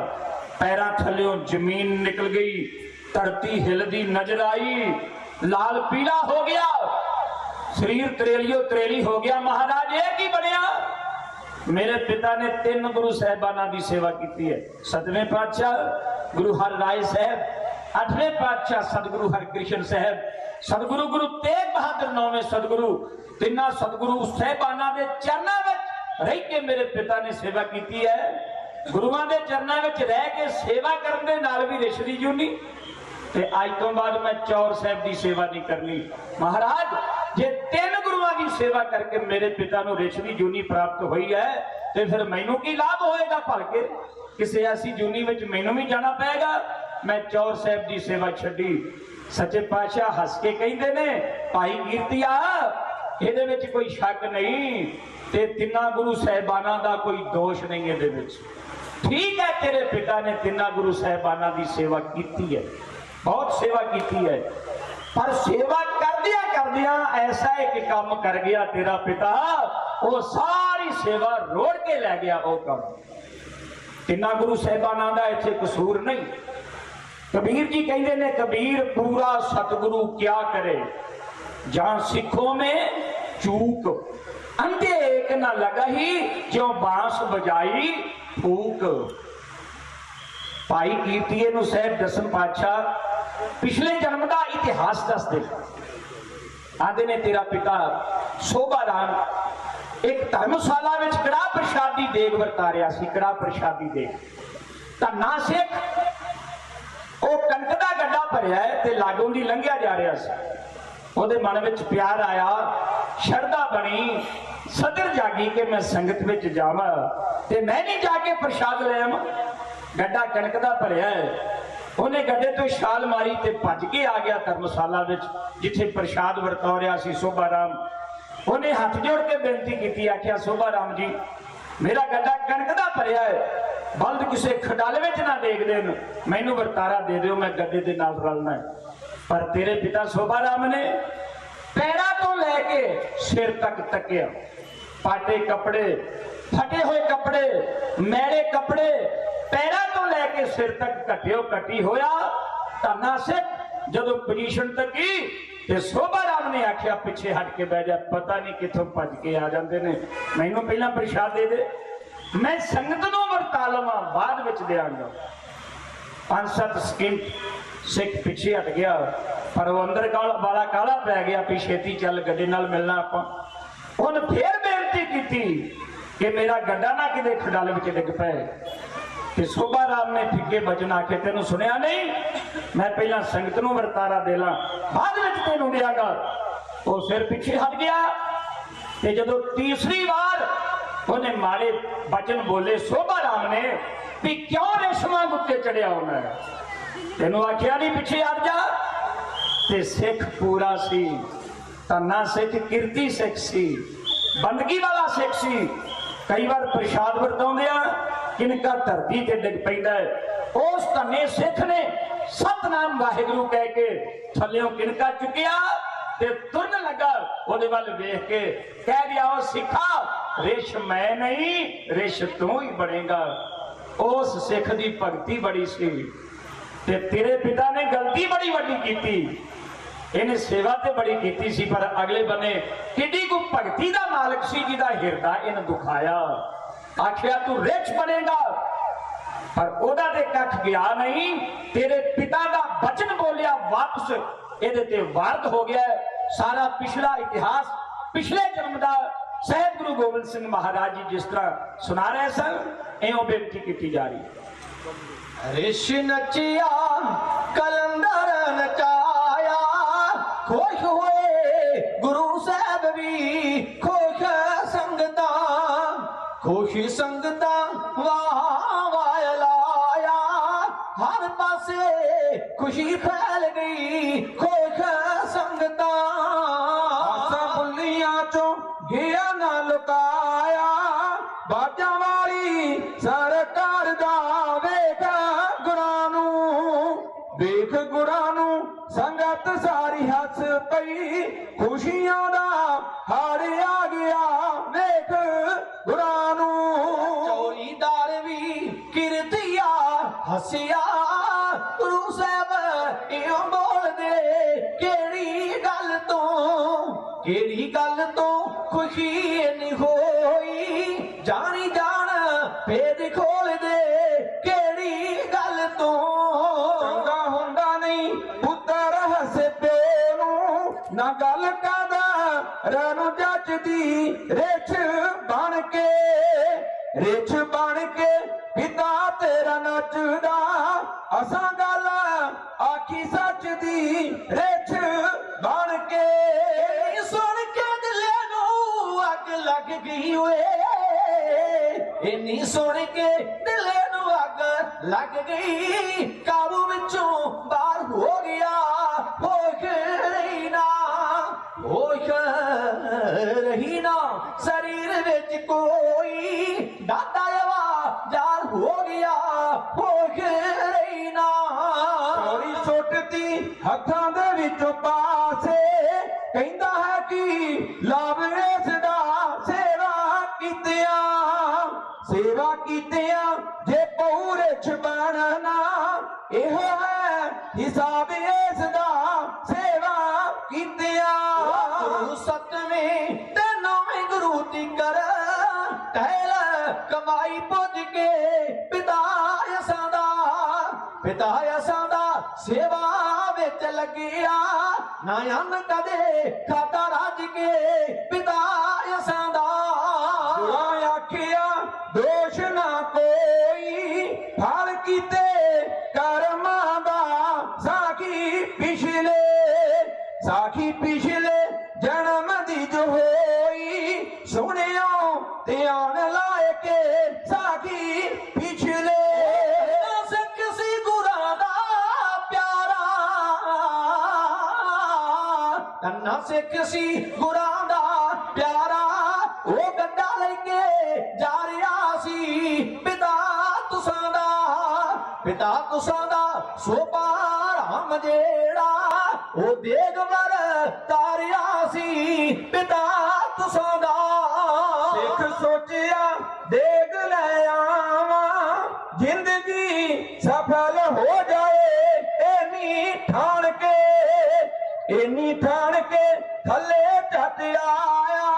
ਪੈਰਾਂ ਥੱਲਿਓਂ ਜ਼ਮੀਨ ਨਿਕਲ ਗਈ, ਧਰਤੀ ਹਿਲਦੀ ਨਜ਼ਰ ਆਈ, ਲਾਲ ਪੀਲਾ ਹੋ ਗਿਆ, ਸਰੀਰ ਤਰੇਲੀਓ ਤਰੇਲੀ ਹੋ ਗਿਆ। ਮਹਾਰਾਜ, ਇਹ ਕੀ ਬਣਿਆ? ਮੇਰੇ ਪਿਤਾ ਨੇ 3 ਗੁਰੂ ਸਾਹਿਬਾਨਾਂ ਦੀ ਸੇਵਾ ਕੀਤੀ ਹੈ। 7ਵੇਂ ਪਾਤਸ਼ਾਹ ਗੁਰੂ ਹਰਿਰਾਏ ਸਾਹਿਬ, 8ਵੇਂ ਪਾਤਸ਼ਾਹ ਸਤਿਗੁਰੂ ਹਰਕ੍ਰਿਸ਼ਨ ਸਾਹਿਬ, ਸਤਿਗੁਰੂ ਗੁਰੂ ਤੇਗ ਬਹਾਦਰ 9ਵੇਂ ਸਤਿਗੁਰੂ, ਤਿੰਨਾਂ ਸਤਿਗੁਰੂ ਸਾਹਿਬਾਨਾਂ ਦੇ ਚਰਨਾਂ ਵਿੱਚ ਰਹਿ ਕੇ ਮੇਰੇ ਪਿਤਾ ਨੇ ਸੇਵਾ ਕੀਤੀ ਹੈ। ਗੁਰੂਆਂ ਦੇ ਚਰਨਾਂ ਵਿੱਚ ਰਹਿ ਕੇ ਸੇਵਾ ਕਰਨ ਦੇ ਨਾਲ ਵੀ ਰਿਸ਼ ਦੀ ਜੂਨੀ। ਤੇ ਅੱਜ ਤੋਂ ਬਾਅਦ ਮੈਂ ਚੌਰ ਸਾਹਿਬ ਦੀ ਸੇਵਾ ਨਹੀਂ ਕਰਨੀ। ਮਹਾਰਾਜ, ਜੇ 3 ਗੁਰੂਆਂ ਦੀ ਸੇਵਾ ਕਰਕੇ ਮੇਰੇ ਪਿਤਾ ਨੂੰ ਰਿਸ਼ ਦੀ ਜੂਨੀ ਪ੍ਰਾਪਤ ਹੋਈ ਹੈ ਤੇ ਫਿਰ ਮੈਨੂੰ ਕੀ ਲਾਭ ਹੋਏਗਾ? ਭਲਕੇ ਕਿਸੇ ਐਸੀ ਜੂਨੀ ਵਿੱਚ ਮੈਨੂੰ ਵੀ ਜਾਣਾ ਪਏਗਾ। ਮੈਂ ਚੌਰ ਸਾਹਿਬ ਦੀ ਸੇਵਾ ਛੱਡੀ। ਸੱਚੇ ਪਾਤਸ਼ਾਹ ਹੱਸ ਕੇ ਕਹਿੰਦੇ ਨੇ, ਭਾਈ ਕੀਰਤੀਆ ਇਹਦੇ ਵਿੱਚ ਕੋਈ ਸ਼ੱਕ ਨਹੀਂ ਤੇ 3 ਗੁਰੂ ਸਾਹਿਬਾਨਾਂ ਦਾ ਕੋਈ ਦੋਸ਼ ਨਹੀਂ ਇਹਦੇ ਵਿੱਚ। ਠੀਕ ਹੈ, ਤੇਰੇ ਪਿਤਾ ਨੇ 3 ਗੁਰੂ ਸਾਹਿਬਾਨਾਂ ਦੀ ਸੇਵਾ ਕੀਤੀ ਹੈ, ਬਹੁਤ ਸੇਵਾ ਕੀਤੀ ਹੈ, ਪਰ ਸੇਵਾ ਕਰਦਿਆਂ ਕਰਦਿਆਂ ਐਸਾ ਇੱਕ ਕੰਮ ਕਰ ਗਿਆ ਤੇਰਾ ਪਿਤਾ, ਉਹ ਸਾਰੀ ਸੇਵਾ ਰੋੜ ਕੇ ਲੈ ਗਿਆ। ਉਹ ਕੰਮ 3 ਗੁਰੂ ਸਾਹਿਬਾਨਾਂ ਦਾ ਇੱਥੇ ਕਸੂਰ ਨਹੀਂ। कबीर जी कहते ने, कबीर पूरा सतगुरु क्या करे, जहां सिखों में चूक, अंधे एक न लगा ही जो बांस बजाई फूक। भाई कीर्तिए नूं साहब दसम पातशाह पिछले जन्म का इतिहास दसदे। आंदे ने तेरा पिता शोभा राम ਇੱਕ ਧਰਮਸ਼ਾਲਾ ਵਿੱਚ ਕੜਾਹ ਪ੍ਰਸ਼ਾਦ ਦੀ ਦੇਗ ਵਰਤਾ ਰਿਹਾ ਸੀ। ਕੜਾਹ ਪ੍ਰਸ਼ਾਦ ਦੀ ਦੇਗ ਤਾਂ ਨਾ ਸਿੱਖ ਉਹ ਕਣਕ ਦਾ ਗੱਡਾ ਭਰਿਆ ਹੈ ਤੇ ਲਾਗੋਂ ਦੀ ਲੰਘਿਆ ਜਾ ਰਿਹਾ ਸੀ। ਉਹਦੇ ਮਨ ਵਿੱਚ ਪਿਆਰ ਆਇਆ, ਸ਼ਰਧਾ ਬਣੀ, ਸਦਰ ਜਾਗੀ ਕਿ ਮੈਂ ਸੰਗਤ ਵਿੱਚ ਜਾਵਾਂ ਤੇ ਮੈਂ ਨਹੀਂ ਜਾ ਕੇ ਪ੍ਰਸ਼ਾਦ ਲੈ ਆਵਾਂ। ਗੱਡਾ ਕਣਕ ਦਾ ਭਰਿਆ ਹੈ। ਉਹਨੇ ਗੱਡੇ ਤੋਂ ਛਾਲ ਮਾਰੀ ਤੇ ਭੱਜ ਕੇ ਆ ਗਿਆ ਧਰਮਸ਼ਾਲਾ ਵਿੱਚ ਜਿੱਥੇ ਪ੍ਰਸ਼ਾਦ ਵਰਤਾ ਰਿਹਾ ਸੀ ਸੋਭਾ ਰਾਮ। ਉਹਨੇ ਹੱਥ ਜੋੜ ਕੇ ਬੇਨਤੀ ਕੀਤੀ, ਆਖਿਆ ਸੋਭਾ ਰਾਮ ਜੀ, ਮੇਰਾ ਗੱਡਾ ਕਣਕ ਦਾ ਭਰਿਆ ਹੈ, ਬਲਦ ਕਿਸੇ ਖਡਾਲ ਵਿੱਚ ਨਾ ਡੇਗ ਦੇਣ, ਮੈਨੂੰ ਵਰਤਾਰਾ ਦੇ ਦਿਓ, ਮੈਂ ਗੱਡੇ ਦੇ ਨਾਲ ਰਲਣਾ ਹੈ। ਪਰ ਤੇਰੇ ਪਿਤਾ ਸੋਭਾ ਰਾਮ ਨੇ ਪੈਰਾਂ ਤੋਂ ਲੈ ਕੇ ਸਿਰ ਤੱਕ ਤੱਕਿਆ। ਪਾਟੇ ਕੱਪੜੇ, ਫਟੇ ਹੋਏ ਕੱਪੜੇ, ਮੈਲੇ ਕੱਪੜੇ, ਪੈਰਾਂ ਤੋਂ ਲੈ ਕੇ ਸਿਰ ਤੱਕ ਘਟਿਓ ਘਟੀ ਹੋਇਆ। ਤਾਂ ਨਾ ਸਿੱਖ ਜਦੋਂ ਪੋਜੀਸ਼ਨ ਤੱਕੀ ਤੇ ਸੋਭਾ ਰਾਮ ਨੇ ਆਖਿਆ ਪਿੱਛੇ ਹਟ ਕੇ ਬਹਿ ਜਾ, ਪਤਾ ਨਹੀਂ ਕਿੱਥੋਂ ਭੱਜ ਕੇ ਆ ਜਾਂਦੇ ਨੇ, ਮੈਨੂੰ ਪਹਿਲਾਂ ਪ੍ਰਸ਼ਾਦ ਦੇ ਦੇ, ਮੈਂ ਸੰਗਤ ਨੂੰ ਵਰਤਾ ਲਵਾਂ, ਬਾਅਦ ਵਿੱਚ ਦਿਆਂਗਾ। 5-7 ਸਕਿੰਟ ਸਿੱਖ ਪਿੱਛੇ ਹਟ ਗਿਆ, ਪਰ ਉਹ ਅੰਦਰ ਵਾਲਾ ਕਾਲਾ ਪੈ ਗਿਆ ਵੀ ਛੇਤੀ ਚੱਲ, ਗੱਡੇ ਨਾਲ ਮਿਲਣਾ ਆਪਾਂ। ਉਹਨੇ ਫੇਰ ਬੇਨਤੀ ਕੀਤੀ ਕਿ ਮੇਰਾ ਗੱਡਾ ਨਾ ਕਿਤੇ ਖਡਾਲ ਵਿੱਚ ਡਿੱਗ ਪਏ। ਤੇ ਸੋਭਾ ਰਾਮ ਨੇ ਫਿੱਕੇ ਬਚਨ ਆਖੇ, ਤੈਨੂੰ ਸੁਣਿਆ ਨਹੀਂ, ਮੈਂ ਪਹਿਲਾਂ ਸੰਗਤ ਨੂੰ ਵਰਤਾਰਾ ਦੇ ਲਾਂ, ਬਾਅਦ ਵਿੱਚ ਤੈਨੂੰ ਦਿਆਂਗਾ। ਉਹ ਸਿਰ ਪਿੱਛੇ ਹਟ ਗਿਆ ਤੇ ਜਦੋਂ ਤੀਸਰੀ ਵਾਰ ਉਹਨੇ ਮਾਰੇ ਬਚਨ ਬੋਲੇ ਸੋਭਾ ਰਾਮ ਨੇ ਵੀ ਕਿਉਂ ਰੇਸ਼ਮਾਂ ਉੱਤੇ ਚੜਿਆ ਹੋਣਾ, ਤੈਨੂੰ ਆਖਿਆ ਨਹੀਂ ਪਿੱਛੇ ਹਟ ਜਾ। ਤੇ ਸਿੱਖ ਪੂਰਾ ਸੀ, ਧੰਨਾ ਸਿੱਖ ਕਿਰਤੀ ਸਿੱਖ ਸੀ, ਬੰਦਗੀ ਵਾਲਾ ਸਿੱਖ ਸੀ। ਕਈ ਵਾਰ ਪ੍ਰਸ਼ਾਦ ਵਰਤਾਉਂਦਿਆਂ ਕਿਨਕਾ ਧਰਤੀ ਤੇ ਡਿੱਗ ਪੈਂਦਾ ਹੈ। ਉਸ ਧੰਨੇ ਸਿੱਖ ਨੇ ਸਤਨਾਮ ਵਾਹਿਗੁਰੂ ਕਹਿ ਕੇ ਥੱਲਿਓਂ ਕਿਨਕਾ ਚੁੱਕਿਆ ਤੇ ਤੁਰਨ ਲੱਗਾ। ਉਹਦੇ ਵੱਲ ਵੇਖ ਕੇ ਕਹਿ ਗਿਆ, ਉਹ ਸਿੱਖਾ ਰਿਸ਼ ਮੈਂ ਨਹੀਂ, ਰਿਸ਼ ਤੂੰ ਹੀ ਬਣੇਗਾ। ਉਸ ਸਿੱਖ ਦੀ ਭਗਤੀ ਬੜੀ ਸੀ ਤੇ ਤੇਰੇ ਪਿਤਾ ਨੇ ਗਲਤੀ ਬੜੀ ਵੱਡੀ ਕੀਤੀ, ਇਹਨੇ ਸੇਵਾ ਤੇ ਬੜੀ ਕੀਤੀ ਸੀ, ਪਰ ਅਗਲੇ ਬੰਨੇ ਕਿੱਡੀ ਕੁ ਭਗਤੀ ਦਾ ਮਾਲਕ ਸੀ ਜਿਹਦਾ ਹਿਰਦਾ ਇਹਨੇ ਦੁਖਾਇਆ। ਆਖਿਆ ਤੂੰ ਰਿਚ ਬਣੇਗਾ, ਪਰ ਉਹਦਾ ਤੇ ਕੱਖ ਗਿਆ ਨਹੀਂ। ਤੇਰੇ ਪਿਤਾ ਦਾ ਬਚਨ ਬੋਲਿਆ ਵਾਪਸ ਇਹਦੇ ਤੇ ਵਾਰਦ ਹੋ ਗਿਆ। ਸਾਰਾ ਪਿਛਲਾ ਇਤਿਹਾਸ ਪਿਛਲੇ ਜਨਮ ਦਾ ਸਹਿਬ ਗੁਰੂ ਗੋਬਿੰਦ ਸਿੰਘ ਮਹਾਰਾਜ ਜੀ ਜਿਸ ਤਰ੍ਹਾਂ ਸੁਣਾ ਰਹੇ ਸਨ, ਇਉਂ ਬੇਨਤੀ ਕੀਤੀ ਜਾ ਰਹੀ। ਰਿਸ਼ ਨਚਿਆ ਕਲੰਦਰ ਨਚਾਇਆ, ਖੁਸ਼ ਹੋਏ ਗੁਰੂ ਸਾਹਿਬ ਵੀ ਖੁਸ਼ ਸੰਗਤਾਂ, ਖੁਸ਼ ਸੰਗਤਾਂ ਵਾਹ ਵਾਹ ਲਾਇਆ, ਹਰ ਪਾਸੇ ਖੁਸ਼ੀ ਫੈਲ ਗਈ ਖੁਸ਼ ਸੰਗਤਾਂ। ਆਸਾਂ ਬੁੱਲੀਆਂ ਚੋਂ ਗਿਆ ਨਾ ਲੁਕਾਇਆ, ਬਾਜਾਂ ਵਾਲੀ ਸਰਕਾਰ ਦਾ ਵੇਖ ਗੁਰਾਂ ਨੂੰ, ਵੇਖ ਗੁਰਾਂ ਨੂੰ ਸੰਗਤ ਸਾਰੀ ਹੱਸ ਪਈ, ਖੁਸ਼ੀਆਂ ਦਾ ਹਾਰ ਆ ਗਿਆ ਵੇਖ ਗੁਰਾਂ ਨੂੰ। ਚੋਰੀਦਾਰ ਵੀ ਕਿਰਤੀਆ ਹੱਸਿਆ, ਗੁਰੂ ਸਾਹਿਬ ਇਉਂ ਬੋਲਦੇ ਕਿਹੜੀ ਗੱਲ ਤੋਂ, ਕਿਹੜੀ ਗੱਲ ਤੋਂ ਖੁਸ਼ੀ ਨਹੀਂ ਹੋਈ, ਜਾਣੀ ਜਾਣ ਭੇਦ ਖੋਲ ਦੇ ਕਿਹੜੀ ਗੱਲ ਤੋਂ। ਚੰਗਾ ਹੁੰਦਾ ਨਹੀਂ ਪੁੱਤਰ ਹੱਸੇ ਪਿਓ ਨੂੰ, ਨਾ ਗੱਲ ਕਾਦਾ ਰਨੂੰ ਜੱਜਦੀ, ਰਿਛ ਬਣ ਕੇ, ਰਿਛ ਬਣ ਕੇ ਪਿਤਾ ਤੇਰਾ ਨੱਚਦਾ, ਅਸਾਂ ਗੱਲ ਆਖੀ ਸੱਚ ਦੀ ਰਿਛ ਬਣ ਕੇ। ਸੁਣ ਕੇ ਦਿਲੇ ਨੂੰ ਅੱਗ ਲੱਗ ਗਈ ਓਏ, ਇੰਨੀ ਸੁਣ ਕੇ ਦਿਲੇ ਨੂੰ ਅੱਗ ਲੱਗ ਗਈ, ਕਾਬੂ ਵਿੱਚੋਂ ਬਾਹਰ ਹੋ ਗਿਆ, ਹੋਸ਼ ਰਹੀ ਨਾ, ਹੋਸ਼ ਰਹੀ ਨਾ, ਸਰੀਰ ਵਿੱਚ ਕੋਈ ਦਾਦਾ ਜਾਰ ਹੋ ਗਿਆ, ਹੋਸ਼ ਰਹੀ ਨਾ। ਚੋਰੀ ਸੁੱਟਤੀ ਹੱਥਾਂ ਦੇ ਵਿੱਚੋਂ ਪਾਸੇ, ਕਹਿੰਦਾ ਹੈ ਕਿ ਲਾਭ ਇਸ ਦਾ ਸੇਵਾ ਕੀਤਿਆਂ, ਸੇਵਾ ਕੀਤਿਆਂ ਜੇ ਪਊ ਰਿਛ ਬਣਨਾ, ਇਹੋ ਹੈ ਹਿਸਾਬ ਇਸ ਦਾ ਸੇਵਾ ਕੀਤਿਆਂ। ਗੁਰੂ ਸਤਵੇਂ ਤੇ ਨੌਵੇਂ ਗੁਰੂ ਦੀ ਕਰ ਟਹਿਲ ਕਮਾਈ ਪੁੱਜ ਕੇ, ਪਿਤਾ ਅਸਾਂ ਦਾ, ਪਿਤਾ ਅਸਾਂ ਦਾ ਸੇਵਾ ਵਿੱਚ ਲੱਗਿਆ, ਨਾ ਅੰਨ ਕਦੇ ਖਾਤਾ ਰੱਜ ਕੇ, ਪਿਤਾ ਅਸਾਂ ਦਾ बुरा आखिया दोष ना कोई फल कीते कर्मा दा साखी पिछले जन्म दी जो होई सुनियो ध्यान लाए के साखी पिछले किसी गुरा दा प्यारा तन्ना से किसी गुरा दा प्यारा वो गड्ढा लेके जा रहा सी पिता तुसां दा सोपा राम जेड़ा वो देगवर तारिया सी पिता तुसां दा सिख सोचिया देग ले आवा जिंदगी सफल हो जाए एनी ठाण के थले झट आया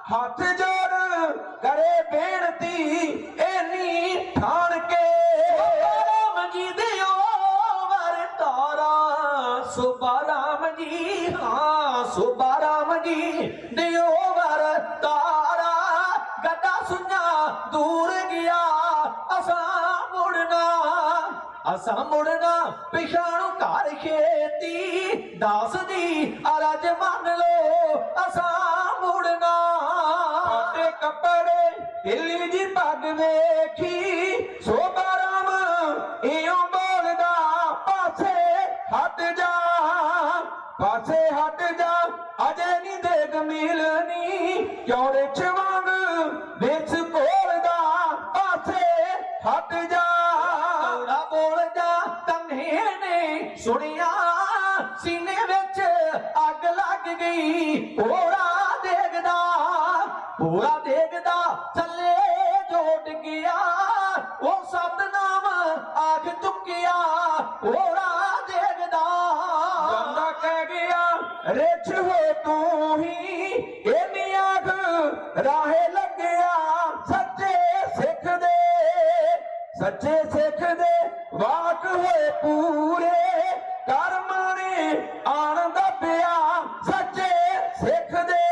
हाथ जोड़ करे बेनती एनी ठाण के राम जी दियो वर तारा सुबा राम जी हाँ सुबा राम जी दियो वर तारा गड्ढा सुना दूर गया असा मुड़ना पिछाणु घर खेती दास दी अरज मान लो असा मुड़ना पाटे कपड़े दिल्ली जी पग वेखी सोबा राम इयो बोलदा पासे हट जा अजे नी देग मिलनी क्यों रिच वांग विच कोलदा पासे हट जा बोल जा तन्हे ने सुनिया सीने विच अग लग गई पूरा देखदा थले जोड़ गया वो सतनाम आख चुकिया पूरा देखदा बंदा कह गया रिच हो तू ही इन्नी आख राहे लग गया सच्चे सिख दे वाक होए पूरे कर्म ने आन दबिया सच्चे सिख दे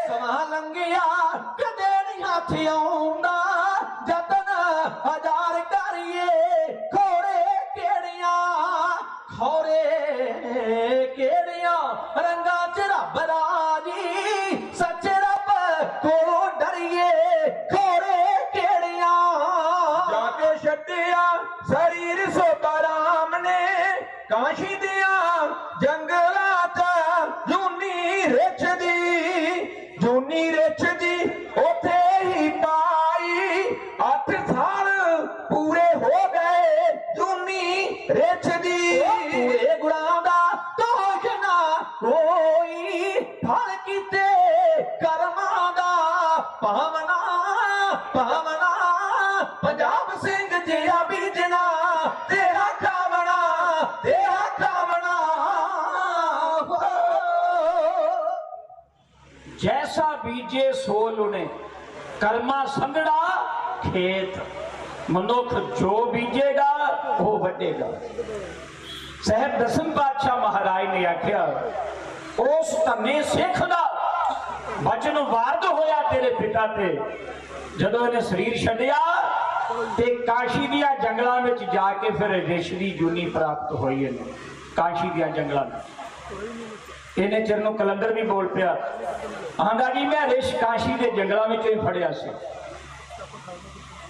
समा लंघिया कदे नहीं हथ आउंदा जतन हजार करिए खोरे केड़ियां रंगा च रब राजी सच्चे रब को डरिए खोरे केड़ियां जाके छड्डिया शरीर सोबा राम ने काशी दिया जंगला जूनी रिछ दी उथे ही पाई 8 साल पूरे हो गए जूनी रिछ दी पूरे गुणां दा दोष ना कोई फल कीते कर्मां दा पावना पंजाब सिंह जिया बीजना तेरा खावना जैसा बीजे सो लुने कर्मा संगड़ा खेत मनुख जो बीजेगा वो वडेगा। साहब दसम पातशाह महाराज ने आख्या उस धने सिख दा वचन वारद होया तेरे पिता ते जदों इन्हें शरीर छड्डिया ते काशी दिया जंगलों में जाके फिर रिश दी जूनी प्राप्त हुई है काशी दिया जंगलों में। इन्हें चिर नूं कलंदर भी बोल पिया आंदा जी मैं रिश काशी के जंगलों में ही फड़िया सी।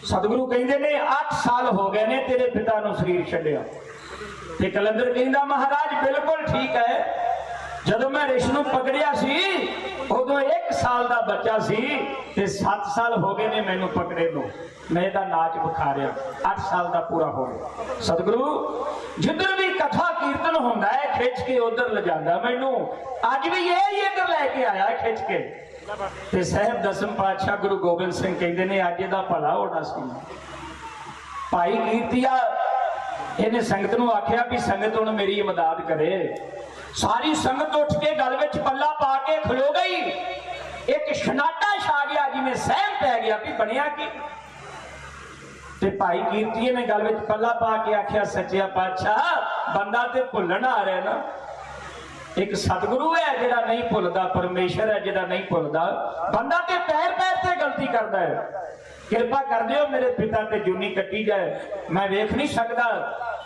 सतगुरु कहते ने 8 साल हो गए ने तेरे पिता नूं शरीर छड्डिया ते कलंदर कहंदा महाराज बिल्कुल ठीक है जदों मैं रिश नूं पकड़िया सी उदों 1 साल का बच्चा सी ते 7 साल हो गए ने मैनू पकड़े नूं मैं इहदा नाच विखा रहा 8 साल का पूरा हो गया। सतगुरु जिधर भी कथा कीर्तन होंदा है खिंच के उधर ले जांदा मैनू अज भी यही इधर लैके आया खिंच के ते साहब दसम पातशाह गुरु गोबिंद सिंह कहंदे ने अज इहदा भला होना सी। भाई कीर्तिया इन्हें संगत नूं आख्या भी संगत हुण मेरी इमदाद करे। सारी संगत उठ के गल विच पल्ला पा के खलो गई। एक शनाटा छा गया जिवें सहम पै गया भी बनिया की। ते भाई कीर्तिए ने गल विच पल्ला पा के आख्या सच्चिया पातशाह बंदा ते भुल्लण आ रहा ना एक सतगुरु है जिहड़ा नहीं भुलदा, परमेश्वर है जिहड़ा नहीं भुलदा। बंदा ते पैर पैर ते गलती करदा है। किरपा कर दिओ मेरे पिता ते जूनी कट्टी जाए, मैं वेख नहीं सकदा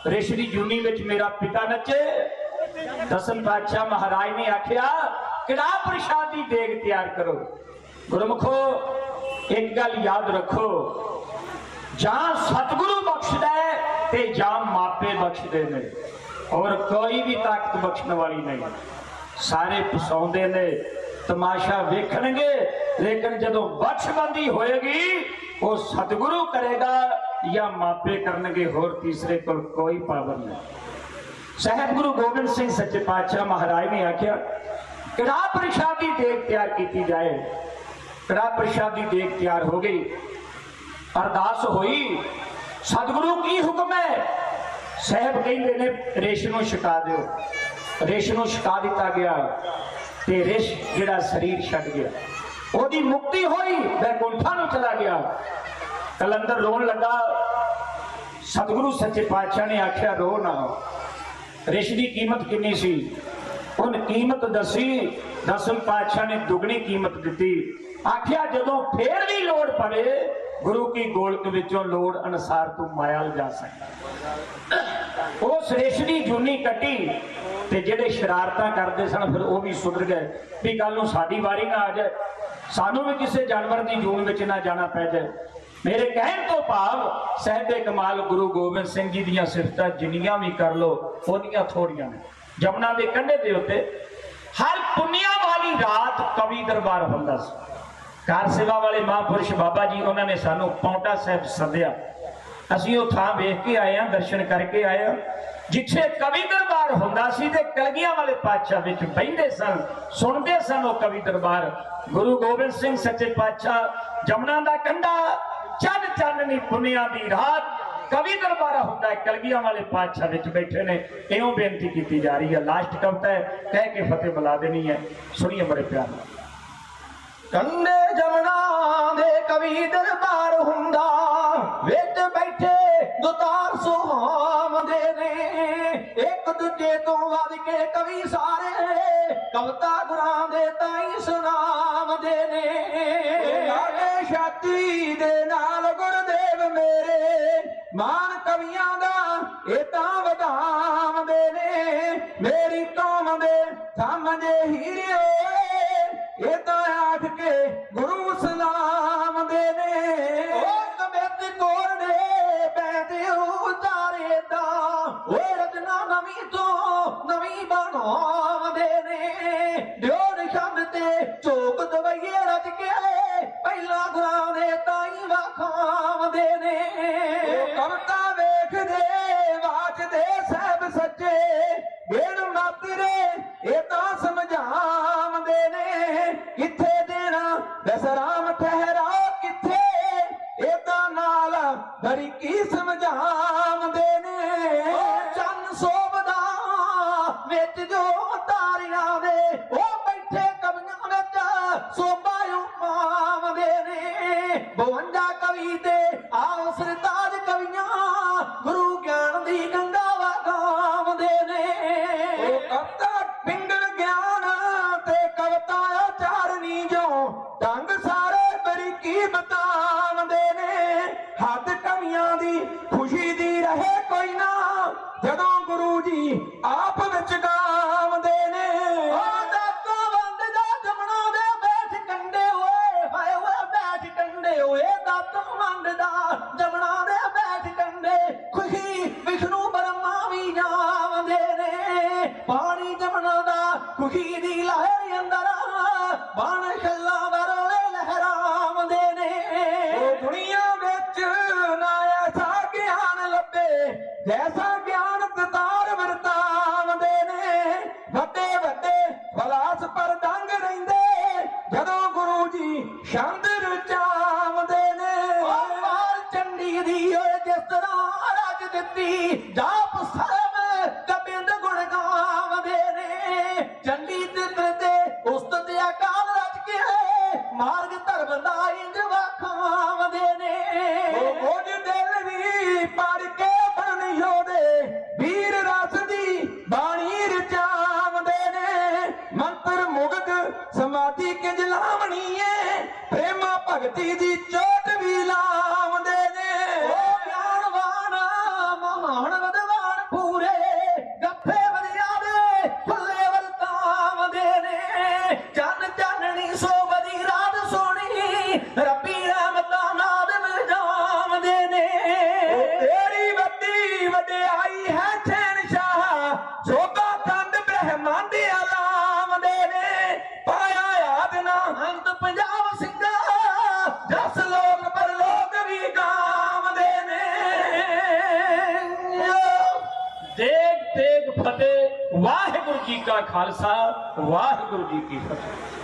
रिश दी जूनी विच मेरा पिता नचे। दसम पातशाह महाराज ने आख्या कड़ाह प्रसाद दी देग तैयार करो। गुरमुखो एक गल याद रखो, जां सतगुरु बख्शदा है ते जां मापे बख्शदे ने, और कोई भी ताकत बख्शण वाली नहीं। सारे पसाउंदे ने, तमाशा वेखणगे, लेकिन जदों बख्शबंदी होएगी वो सतगुरु करेगा या मापे करनगे, होर तीसरे को कोई पावर नहीं। साहिब गुरु गोबिंद सिंह सच्चे पातशाह महाराज ने आख्या कड़ाह प्रसाद की देग तैयार की जाए। कड़ाह प्रसाद की देग तैयार हो गई, अरदास हुई, सतगुरु की हुक्म है। साहब कहते ने रिश नूं छका दिओ। रिश नूं छका दिता गया ते रिश जिहड़ा शरीर छड्ड गया, ओदी मुक्ति होई, वैकुंठा नूं चला गया। कलंदर रोन लगा। सतगुरु सच्चे पातशाह ने आख्या रो ना, रिश की कीमत कितनी सी? उन कीमत दसी। दसम पातशाह ने दुगनी कीमत दी। आख्या जदों फिर भी लोड़ पवे गुरु की गोलक विचों लोड़ अनुसार तू माया जा सकता। उस रिश की जूनी कट्टी ते जेडे शरारतां करते सन फिर वो भी सुधर गए भी कल नूं साडी वारी ना आ जाए, सानू भी किसी जानवर की जून में ना जाना पै जाए। मेरे कहण तो भाव साहिबे कमाल गुरु गोबिंद सिंह जी दीयां सिफतां जिन्नियां भी कर लो उन्नियां थोड़ियां ने। जमुना के कंढे दे उत्ते हर पुन्निया वाली रात कवि दरबार हुंदा सी। कार सेवा वाले महापुरुष बाबा जी उन्होंने सानू पौंटा साहब सद्या। असीं वो थां वेख के आए हैं, दर्शन करके आए हैं जिथे कवि दरबार हुंदा सी ते कलगियां वाले पातशाह विच बहिंदे सन, सुनते सन वो कवि दरबार। गुरु गोबिंद सिंह सच्चे पातशाह जमुना दा कंढा, चंद चाननी पुन्निया दी रात कवि दरबार होता है, कलगियां वाले पातशाह विच बैठे ने। इउं बेनती की जा रही है, लास्ट कविता है, कह के फतेह बुला देनी है। सुनिए बड़े प्यार नाल। कंडे जमुना दे कवि दरबार हुंदा, विच बैठे दुतार सुहावंदे ने। एक दूजे तो वध के कवि सारे कविता गुरां दे ताईं सुणावंदे ने। लागे छाती दे नाल गुरदेव मेरे, मान कवियां दा ए तां वधावंदे ने। मेरी कौम दे सामने हीरे ये तो आठ के गुरु सलाम देने। ओ कमेत कोरडे बैठे उतारे दा, ओ रचना नवी तो नवी बनाव देने। ड्योर शब्द ते चोक दवाइए रच के पहला गुरां दे ताई वाखाव देने। ओ कविता वेख दे वाच दे सब सच्चे, बेड़ मातरे ये तो समझाव देने। किथे देना दसराम ठहरा किथे, एदा नाल भरी की समझाव देने। चन्न सोभदा विच जो तारियां दे, ओ बैठे कवियां विच सोभा उपाव देने। 52 कवि ते आओ सरताज कवियां, गुरु ज्ञान दी गंगा वगाव देने। ओ कविता पिंगल ज्ञान ते कविता चारनी जो ढंग सारे बरीकी बतावंदे ने। हद कवियां दी खुशी दी रहे कोई ना, जदों गुरु जी आप विच गावंदे ने। ओ दाता वंददा जमुना दे बैठ कंडे ओए, हाय ओए बैठ कंडे ओए। दाता वंददा जमुना दे बैठ कंडे, खुशी विष्णु ब्रह्मा भी जावंदे ने। पानी जमुना दा खुशी दी लहर अंदर, बाण छल्ला वरोले लहरावंदे ने। ओ दुनिया विच ना ऐसा ज्ञान लभे जैसा ज्ञान दतार वरतावंदे ने। वड्डे वड्डे फलास पर दंग रहिंदे, जदों गुरु जी छंद रचावंदे ने। ओ मार चंडी दी ओए जिस तरह रच दित्ती, जाप सरब कबिंद गुण गावंदे ने। चंडी तित्र ते उस्ताद अकाल रच के मार्ग धर्म दा इंज वखावंदे ने। ओ कुछ दिल भी पढ़ के बन योदे, ਰੱਬੀ ਰਹਿਮਤਾਂ ਨਾਲ ਵਜਾਉਂਦੇ ਨੇ। ਉਹ ਤੇਰੀ ਵੱਡੀ ਵਡਿਆਈ ਹੈ ਸ਼ਹਿਨਸ਼ਾਹ, ਸੋਭਾ ਖੰਡ ਬ੍ਰਹਮੰਡ ਆਲਾਮਦੇ ਨੇ। ਪਾਇਆ ਯਾਦ ਨਾ ਅੰਤ ਪੰਜਾਬ ਸਿੰਘਾ, ਜਸ ਲੋਕ ਪਰਲੋਕ ਵੀ ਗਾਵਦੇ ਨੇ। ਦੇਗ ਤੇਗ ਫਤਿਹ। ਵਾਹਿਗੁਰੂ ਜੀ ਕਾ ਖਾਲਸਾ, ਵਾਹਿਗੁਰੂ ਜੀ ਕੀ ਫਤਿਹ।